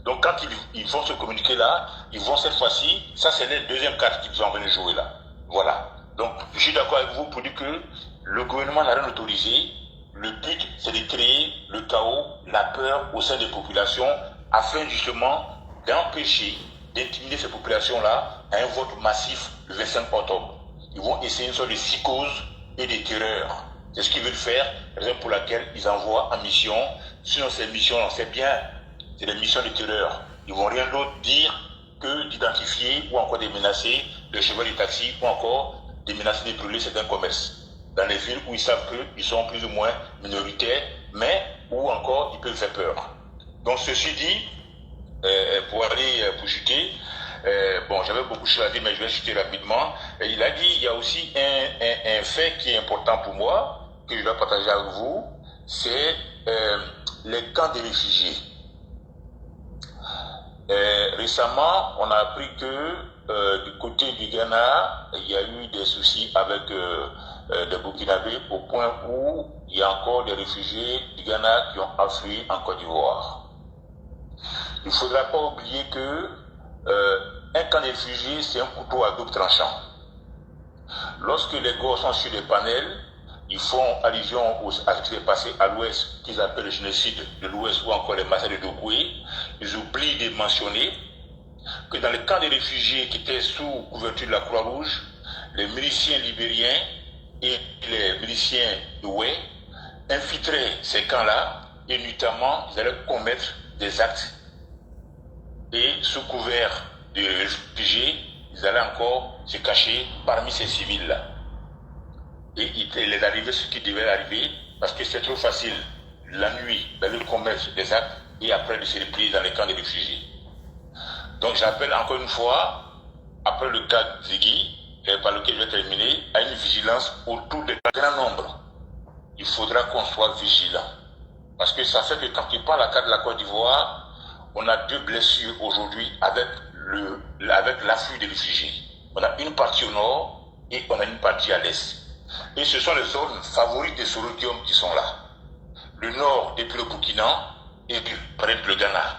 Donc quand ils vont se communiquer là, ils vont cette fois-ci, ça c'est la deuxième carte qu'ils sont en train de jouer là. Voilà. Donc je suis d'accord avec vous pour dire que le gouvernement n'a rien autorisé. Le but c'est de créer le chaos, la peur au sein des populations afin justement d'empêcher, d'intimider ces populations-là à un vote massif le 25 octobre. Ils vont essayer une sorte de psychose et de terreur. C'est ce qu'ils veulent faire, raison pour laquelle ils envoient en mission. Sinon ces missions, on sait bien, c'est des missions de terreur. Ils vont rien d'autre dire que d'identifier ou encore de menacer le chauffeur du taxi ou encore de menacer de brûler certains commerces. Dans les villes où ils savent qu'ils sont plus ou moins minoritaires, mais où encore ils peuvent faire peur. Donc ceci dit, pour chuter, bon j'avais beaucoup de choses à dire mais je vais chuter rapidement. Et il a dit, il y a aussi un fait qui est important pour moi, que je dois partager avec vous, c'est les camps de réfugiés. Récemment, on a appris que du côté du Ghana, il y a eu des soucis avec des Burkinabés au point où il y a encore des réfugiés du Ghana qui ont afflué en Côte d'Ivoire. Il ne faudra pas oublier que un camp de réfugiés, c'est un couteau à double tranchant. Lorsque les gosses sont sur les panels, ils font allusion à ce qui s'est passé à l'Ouest, qu'ils appellent le génocide de l'Ouest ou encore les massacres de Dogoué. Ils oublient de mentionner que dans les camps de réfugiés qui étaient sous couverture de la Croix-Rouge, les miliciens libériens et les miliciens de Oué infiltraient ces camps-là et notamment ils allaient commettre des actes. Et sous couvert de réfugiés, ils allaient encore se cacher parmi ces civils-là. Et il est arrivé ce qui devait arriver parce que c'est trop facile la nuit d'aller commettre des actes et après de se replier dans les camps de réfugiés. Donc j'appelle encore une fois, après le cas Ziggy, par lequel je vais terminer, à une vigilance autour de grand nombre. Il faudra qu'on soit vigilant. Parce que ça fait que quand tu parles à la carte de la Côte d'Ivoire, on a deux blessures aujourd'hui avec l'afflux des réfugiés. On a une partie au nord et on a une partie à l'est. Et ce sont les zones favorites des Sorodium qui sont là. Le nord depuis le Burkina et puis peut-être le Ghana.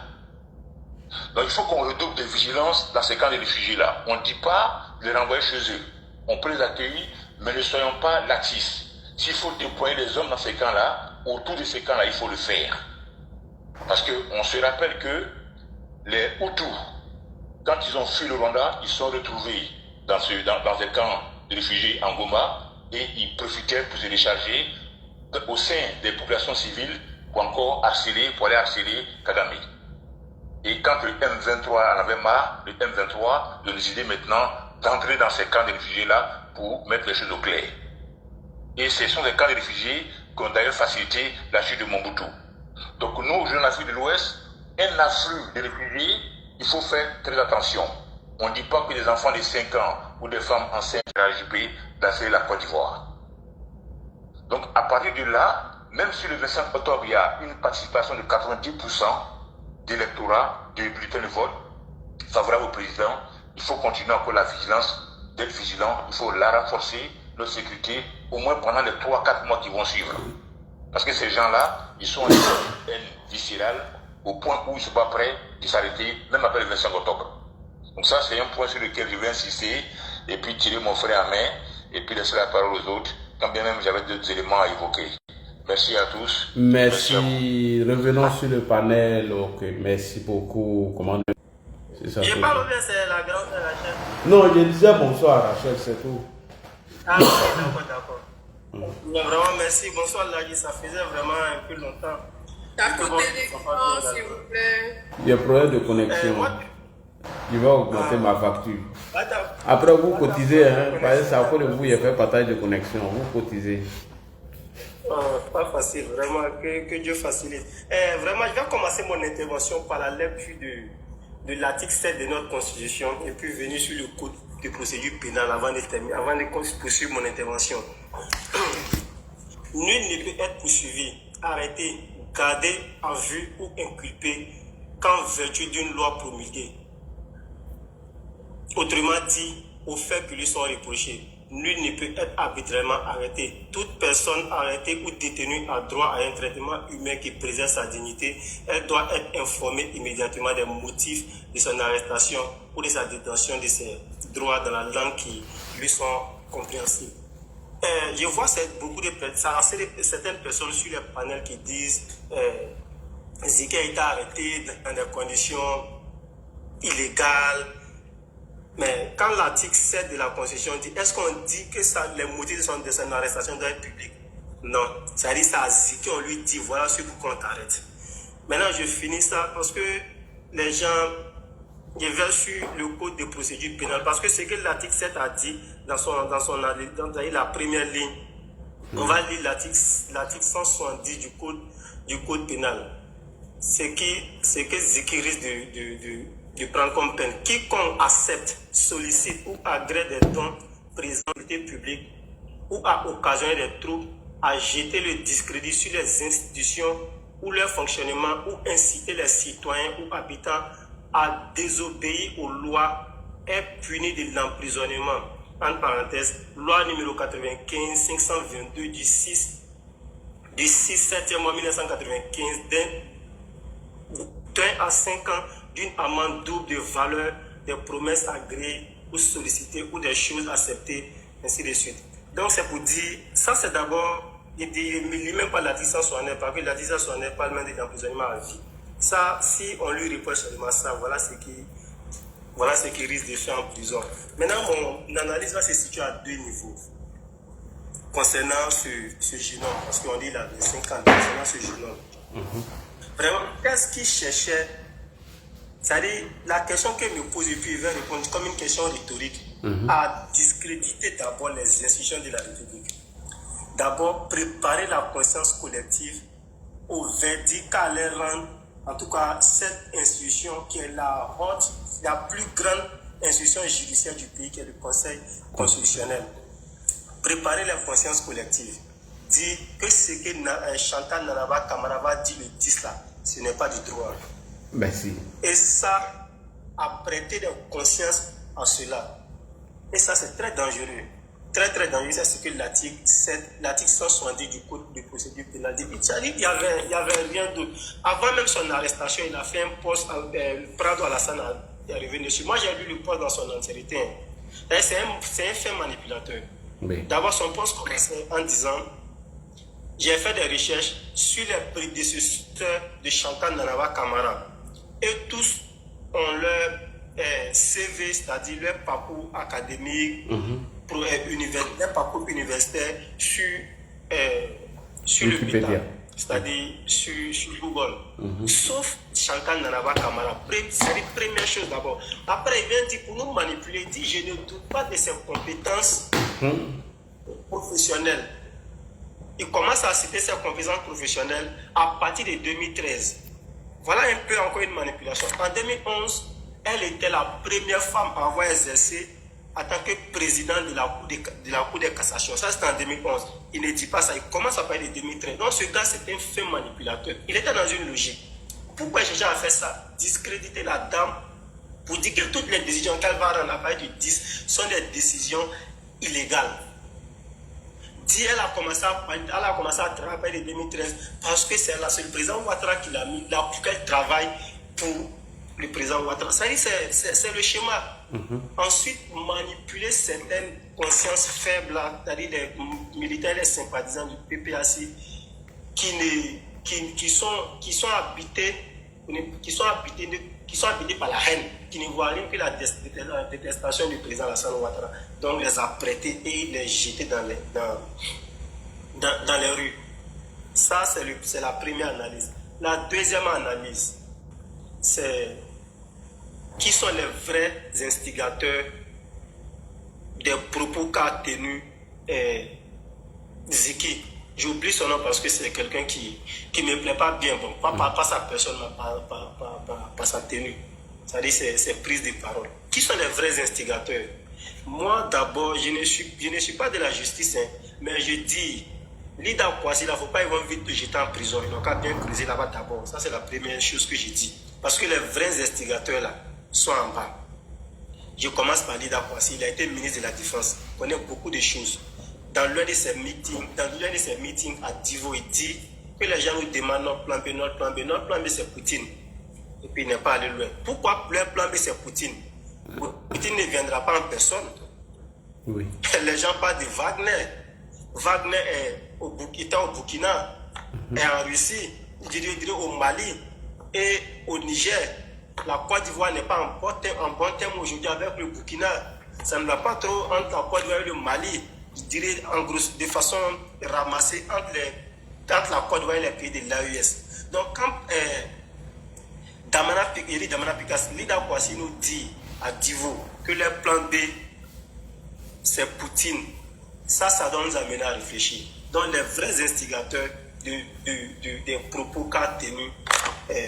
Donc il faut qu'on redouble de vigilance dans ces camps de réfugiés-là. On ne dit pas de les renvoyer chez eux. On peut les accueillir, mais ne soyons pas laxistes. S'il faut déployer les hommes dans ces camps-là, autour de ces camps-là, il faut le faire. Parce qu'on se rappelle que les Hutus, quand ils ont fui le Rwanda, ils sont retrouvés dans des camps de réfugiés en Goma et ils profitaient pour se décharger au sein des populations civiles pour aller harceler Kagame. Et quand le M23 en avait marre, le M23 a décidé maintenant d'entrer dans ces camps de réfugiés-là pour mettre les choses au clair. Et ce sont des camps de réfugiés qui ont d'ailleurs facilité la chute de Mobutu. Donc nous, jeunes d'Afrique de l'Ouest, un afflux de réfugiés, il faut faire très attention. On ne dit pas que les enfants de 5 ans ou des femmes enceintes de la JP d'affaire la Côte d'Ivoire. Donc à partir de là, même si le 25 octobre, il y a une participation de 90% d'électorat, de bulletins de vote favorable au président, il faut continuer encore la vigilance, d'être vigilant, il faut la renforcer, notre sécurité, au moins pendant les 3-4 mois qui vont suivre. Parce que ces gens-là, ils sont en haine viscérale au point où ils ne sont pas prêts de s'arrêter, même après le 25 octobre. Donc ça, c'est un point sur lequel je vais insister, et puis tirer mon frère à main, et puis laisser la parole aux autres, quand bien même j'avais d'autres éléments à évoquer. Merci à tous. Merci. Revenons sur le panel. Ok, merci beaucoup. Comment c'est ça? Je parle bien, c'est la grande Rachel. Non, je disais bonsoir Rachel, c'est tout. Ah, d'accord. Mais vraiment, merci. Bonsoir, Lagui. Ça faisait vraiment un peu longtemps. T'as côté l'écran, s'il vous plaît. Il y a un problème de connexion. Je vais augmenter ma facture. Après, vous cotisez, hein, parce que c'est à cause de vous, il y a fait partage de connexion. Vous cotisez. Pas facile, vraiment, que Dieu facilite. Vraiment, je vais commencer mon intervention par la lecture de l'article 7 de notre Constitution et puis venir sur le code de procédure pénale avant de poursuivre mon intervention. Nul ne peut être poursuivi, arrêté, gardé à vue ou inculpé qu'en vertu d'une loi promulguée. Autrement dit, aux faits qui lui sont reprochés, nul ne peut être arbitrairement arrêté. Toute personne arrêtée ou détenue a droit à un traitement humain qui préserve sa dignité. Elle doit être informée immédiatement des motifs de son arrestation ou de sa détention, de ses droits dans la langue qui lui sont compréhensibles. Je vois certaines personnes sur les panels qui disent Ziki a été arrêté dans des conditions illégales. Mais quand l'article 7 de la Constitution dit, est-ce qu'on dit que les motifs de son arrestation doivent être publics? Non. C'est-à-dire c'est à Ziki qu'on lui dit, voilà ce pourquoi on t'arrête. Maintenant, je finis ça parce que les gens, je vais sur le code de procédure pénale. Parce que ce que l'article 7 a dit dans la première ligne, on va lire l'article 170 du code pénal. C'est que Ziki risque de prendre comme peine. Quiconque accepte, sollicite ou agrée des dons présentés publics ou a occasionné des troubles, a jeté le discrédit sur les institutions ou leur fonctionnement ou incité les citoyens ou habitants à désobéir aux lois est puni de l'emprisonnement. En parenthèse, loi numéro 95-522 du 6 7e mois 1995 d'1 à 5 ans d'une amende double de valeur des promesses agréées ou sollicitées ou des choses acceptées, ainsi de suite. Donc c'est pour dire, ça c'est d'abord, il ne lit même pas l'article 169, parce que l'article 169 parle même de l'emprisonnement à vie. Ça, si on lui reproche seulement ça, voilà ce qui risque de faire en prison. Maintenant, mon analyse va se situer à deux niveaux. Concernant ce jeune homme, parce qu'on dit là, de 5 ans, concernant ce jeune homme. Vraiment, qu'est-ce qu'il cherchait? C'est-à-dire, la question que me pose, et puis il va répondre comme une question rhétorique, à discréditer d'abord les institutions de la République. D'abord, préparer la conscience collective au verdict qu'allait rendre, en tout cas, cette institution qui est la plus grande institution judiciaire du pays, qui est le Conseil constitutionnel. Préparer la conscience collective. Dire que ce que Chantal Nanaba Kamarava dit le 10 là, ce n'est pas du droit. Merci. Et ça a prêté de conscience à cela. Et ça, c'est très dangereux. Très, très dangereux. C'est ce que l'article 170 du Code de procédure pénale dit. Il y avait rien d'autre. Avant même son arrestation, il a fait un poste, Prado Alassane est arrivé dessus. Moi, j'ai lu le poste dans son entièreté. C'est un fait manipulateur. Oui. D'abord, son poste commençait en disant: j'ai fait des recherches sur les prédécesseurs de Chantal Nanaba Kamara. Et tous ont leur CV, c'est-à-dire leur parcours académique, leur parcours universitaire sur le c'est-à-dire sur Google. Sauf Chantal Nanaba Kamara. C'est la première chose d'abord. Après, il vient dire, pour nous manipuler, il dit: je ne doute pas de ses compétences professionnelles. Il commence à citer ses compétences professionnelles à partir de 2013. Voilà un peu encore une manipulation. En 2011, elle était la première femme à avoir exercé en tant que présidente de la Cour de cassation. Ça, c'était en 2011. Il ne dit pas ça. Il commence à parler de 2013. Donc, ce gars, c'est un fait manipulateur. Il était dans une logique. Pourquoi j'ai déjà fait ça? Discréditer la dame pour dire que toutes les décisions qu'elle va rendre à partir du 10 sont des décisions illégales. Elle a commencé à travailler en 2013 parce que c'est le président Ouattara qui l'a mis là pour qu'elle travaille pour le président Ouattara. C'est le schéma. Ensuite, manipuler certaines consciences faibles, c'est-à-dire les militaires et les sympathisants du PPAC, qui sont habités par la haine, qui ne voient rien que la détestation du président Alassane Ouattara. Donc les a prêtés et les jetés dans les rues. Ça, c'est la première analyse. La deuxième analyse, c'est qui sont les vrais instigateurs des propos qu'a tenu Ziki. J'oublie son nom parce que c'est quelqu'un qui ne me plaît pas bien. Bon, pas sa personne, mais pas sa tenue. C'est-à-dire ses prises de parole. Qui sont les vrais instigateurs? Moi, d'abord, je ne suis pas de la justice, hein, mais je dis, Lida Kwasi, il ne faut pas vite te jeter en prison. Il n'a qu'à bien creuser là-bas d'abord. Ça, c'est la première chose que je dis. Parce que les vrais instigateurs, là, sont en bas. Je commence par Lida Kwasi. Il a été ministre de la Défense. Il connaît beaucoup de choses. Dans l'un de ses meetings à Divo, il dit que les gens nous demandent notre plan B. Notre plan B, c'est Poutine. Et puis il n'est pas allé loin. Pourquoi leur plan B, c'est Poutine? Poutine ne viendra pas en personne. Oui. Les gens parlent de Wagner. Wagner était au Burkina, et en Russie, je dirais au Mali et au Niger. La Côte d'Ivoire n'est pas en bon terme aujourd'hui avec le Burkina. Ça ne va pas trop entre la Côte d'Ivoire et le Mali. Je dirais en gros, de façon ramassée entre la Côte d'Ivoire et les pays de l'AES. Donc quand Damana Pikas, Lida Kwasi nous dit à Divo que le plan B, c'est Poutine, ça doit nous amener à réfléchir. Donc les vrais instigateurs des propos qu'a tenu,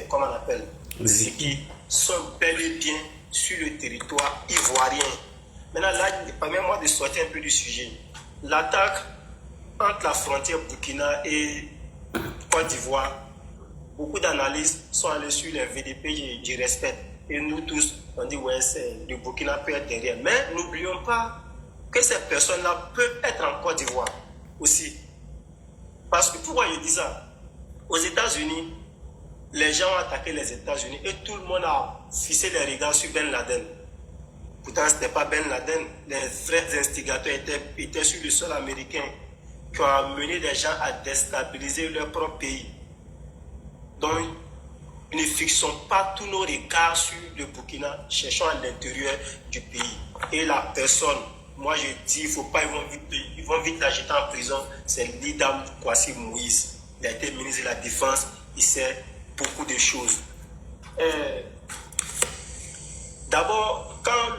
comment on appelle, Ziki, sont bel et bien sur le territoire ivoirien. Maintenant là, permets-moi de sortir un peu du sujet. L'attaque entre la frontière Burkina et Côte d'Ivoire, beaucoup d'analyses sont allées sur les VDP, je respecte. Et nous tous, on dit ouais, le Burkina peut être derrière. Mais n'oublions pas que ces personnes-là peuvent être en Côte d'Ivoire aussi. Parce que pourquoi je dis ça? Aux États-Unis, les gens ont attaqué les États-Unis et tout le monde a fixé les regards sur Ben Laden. Pourtant, ce n'était pas Ben Laden. Les vrais instigateurs étaient sur le sol américain qui ont amené les gens à déstabiliser leur propre pays. Donc, ne fixons pas tous nos regards sur le Burkina, cherchons à l'intérieur du pays. Et la personne, moi je dis, il ne faut pas, ils vont vite la jeter en prison, c'est Lida Kwasi Moïse. Il a été ministre de la Défense, il sait beaucoup de choses. D'abord, quand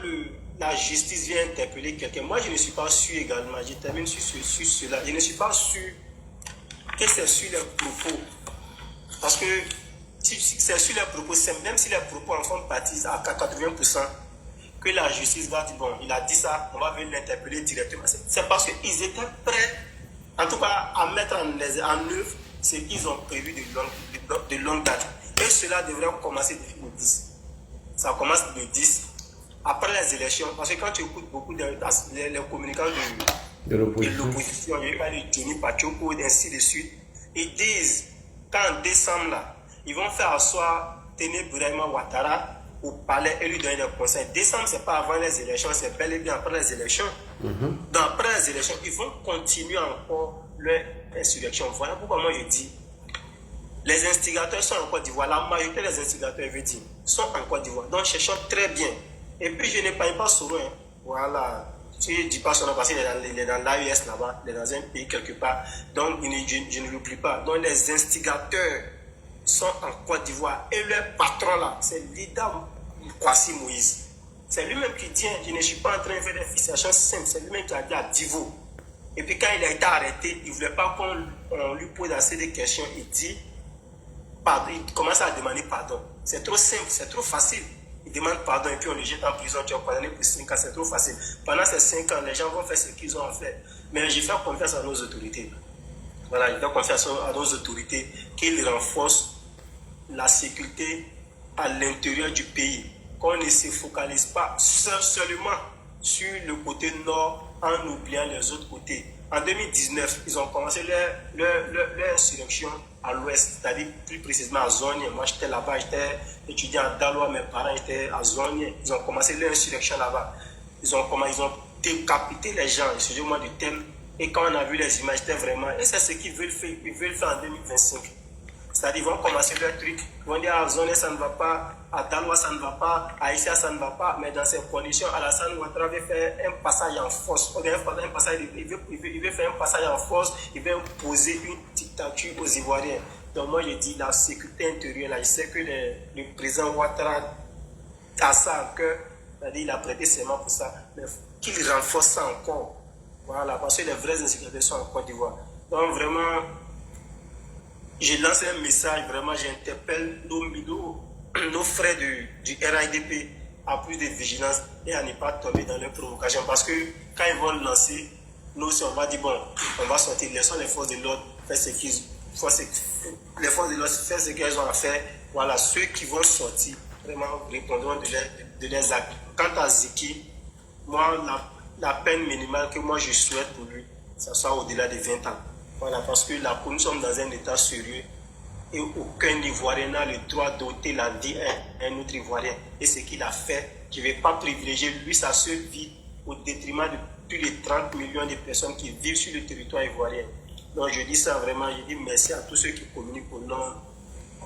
la justice vient interpeller quelqu'un, moi je ne suis pas sûr également, je termine sur cela, je ne suis pas sûr que c'est sur les propos. Parce que si c'est sur les propos, même si les propos en font partie à 80%, que la justice va dire, bon, il a dit ça, on va venir l'interpeller directement. C'est parce qu'ils étaient prêts, en tout cas, à mettre en œuvre ce qu'ils ont prévu de longue date. Et cela devrait commencer depuis le 10. Ça commence le 10, après les élections, parce que quand tu écoutes beaucoup les communicants de l'opposition, il y a eu Tony Pachoko, et ainsi de suite, ils disent qu'en décembre, là, ils vont faire asseoir Téné Bouraima Ouattara au palais et lui donner des conseils. Décembre, ce n'est pas avant les élections, c'est bel et bien après les élections. Donc après les élections, ils vont continuer encore leur insurrection. Voilà pourquoi moi je dis, les instigateurs sont en Côte d'Ivoire. La majorité des instigateurs, je veux dire, sont en Côte d'Ivoire. Donc cherchons très bien. Et puis je ne parle pas sur eux. Voilà. Si je ne dis pas son nom parce qu'il est dans l'AES là-bas, il est dans un pays quelque part. Donc je ne l'oublie pas. Donc les instigateurs sont en Côte d'Ivoire. Et leur patron là, c'est Lida Kwasi Moïse. C'est lui-même qui dit, je ne suis pas en train de faire des fixations simples. C'est lui-même qui a dit à Divo. Et puis quand il a été arrêté, il ne voulait pas qu'on lui pose assez de questions. Il dit, pardon, il commence à demander pardon. C'est trop simple, c'est trop facile. Il demande pardon et puis on le jette en prison. Tu es condamné pour 5 ans, c'est trop facile. Pendant ces 5 ans, les gens vont faire ce qu'ils ont fait. Mais je fais confiance à nos autorités. Voilà, je fais confiance à nos autorités qu'ils renforcent la sécurité à l'intérieur du pays. Qu'on ne se focalise pas seulement sur le côté nord en oubliant les autres côtés. En 2019, ils ont commencé leur insurrection à l'ouest, c'est-à-dire plus précisément à Zogné. Moi, j'étais là-bas, j'étais étudiant à Daloa, mes parents étaient à Zogné. Ils ont commencé leur insurrection là-bas. Ils ont décapité les gens, excusez-moi du thème, Et quand on a vu les images, c'était vraiment... Et c'est ce qu'ils veulent faire en 2025. C'est-à-dire, ils vont commencer leur truc. Ils vont dire, à Zone, ça ne va pas. À Daloa, ça ne va pas. À Issa, ça ne va pas. Mais dans ces conditions, Alassane Ouattara veut faire un passage en force. Il veut faire un passage en force. Il veut imposer une dictature aux Ivoiriens. Donc moi, je dis, la sécurité intérieure, là, je sais que le président Ouattara a ça en cœur. C'est-à-dire, il a prêté serment pour ça. Mais qu'il renforce ça encore. Voilà, parce que les vraies insécurités sont en Côte d'Ivoire. Donc vraiment, je lance un message, vraiment, j'interpelle nos frères du RIDP à plus de vigilance et à ne pas tomber dans leurs provocations. Parce que quand ils vont le lancer, nous aussi, on va dire, bon, on va sortir, laissons les forces de l'ordre faire ce qu'elles ont à faire. Voilà, ceux qui vont sortir, vraiment, répondront de leurs actes. Quant à Ziki, moi, la peine minimale que moi je souhaite pour lui, ça soit au-delà de 20 ans. Voilà, parce que là, nous sommes dans un état sérieux et aucun Ivoirien n'a le droit d'ôter la vie à un autre Ivoirien. Et ce qu'il a fait, qui ne veut pas privilégier lui sa seule vie au détriment de plus de 30 millions de personnes qui vivent sur le territoire ivoirien. Donc je dis ça vraiment, je dis merci à tous ceux qui communiquent au nom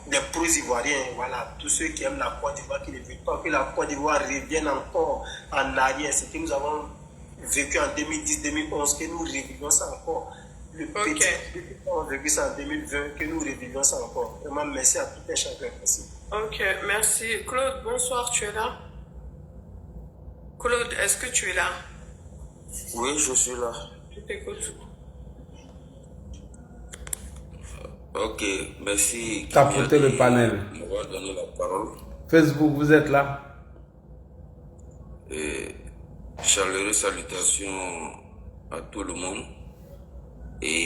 des pro-ivoiriens, voilà, tous ceux qui aiment la Côte d'Ivoire, qui ne veulent pas que la Côte d'Ivoire revienne encore en arrière. Ce que nous avons vécu en 2010-2011, que nous revivions ça encore. Le petit, on a vécu ça en 2020, que nous revivions ça encore. Vraiment, merci à tous les chacun. Merci. Ok, merci. Claude, bonsoir, tu es là? Claude, est-ce que tu es là? Oui, je suis là. Je t'écoute. Ok, merci. Tapotez le panel. On va donner la parole. Facebook, vous êtes là? Chaleureuses salutations à tout le monde. Et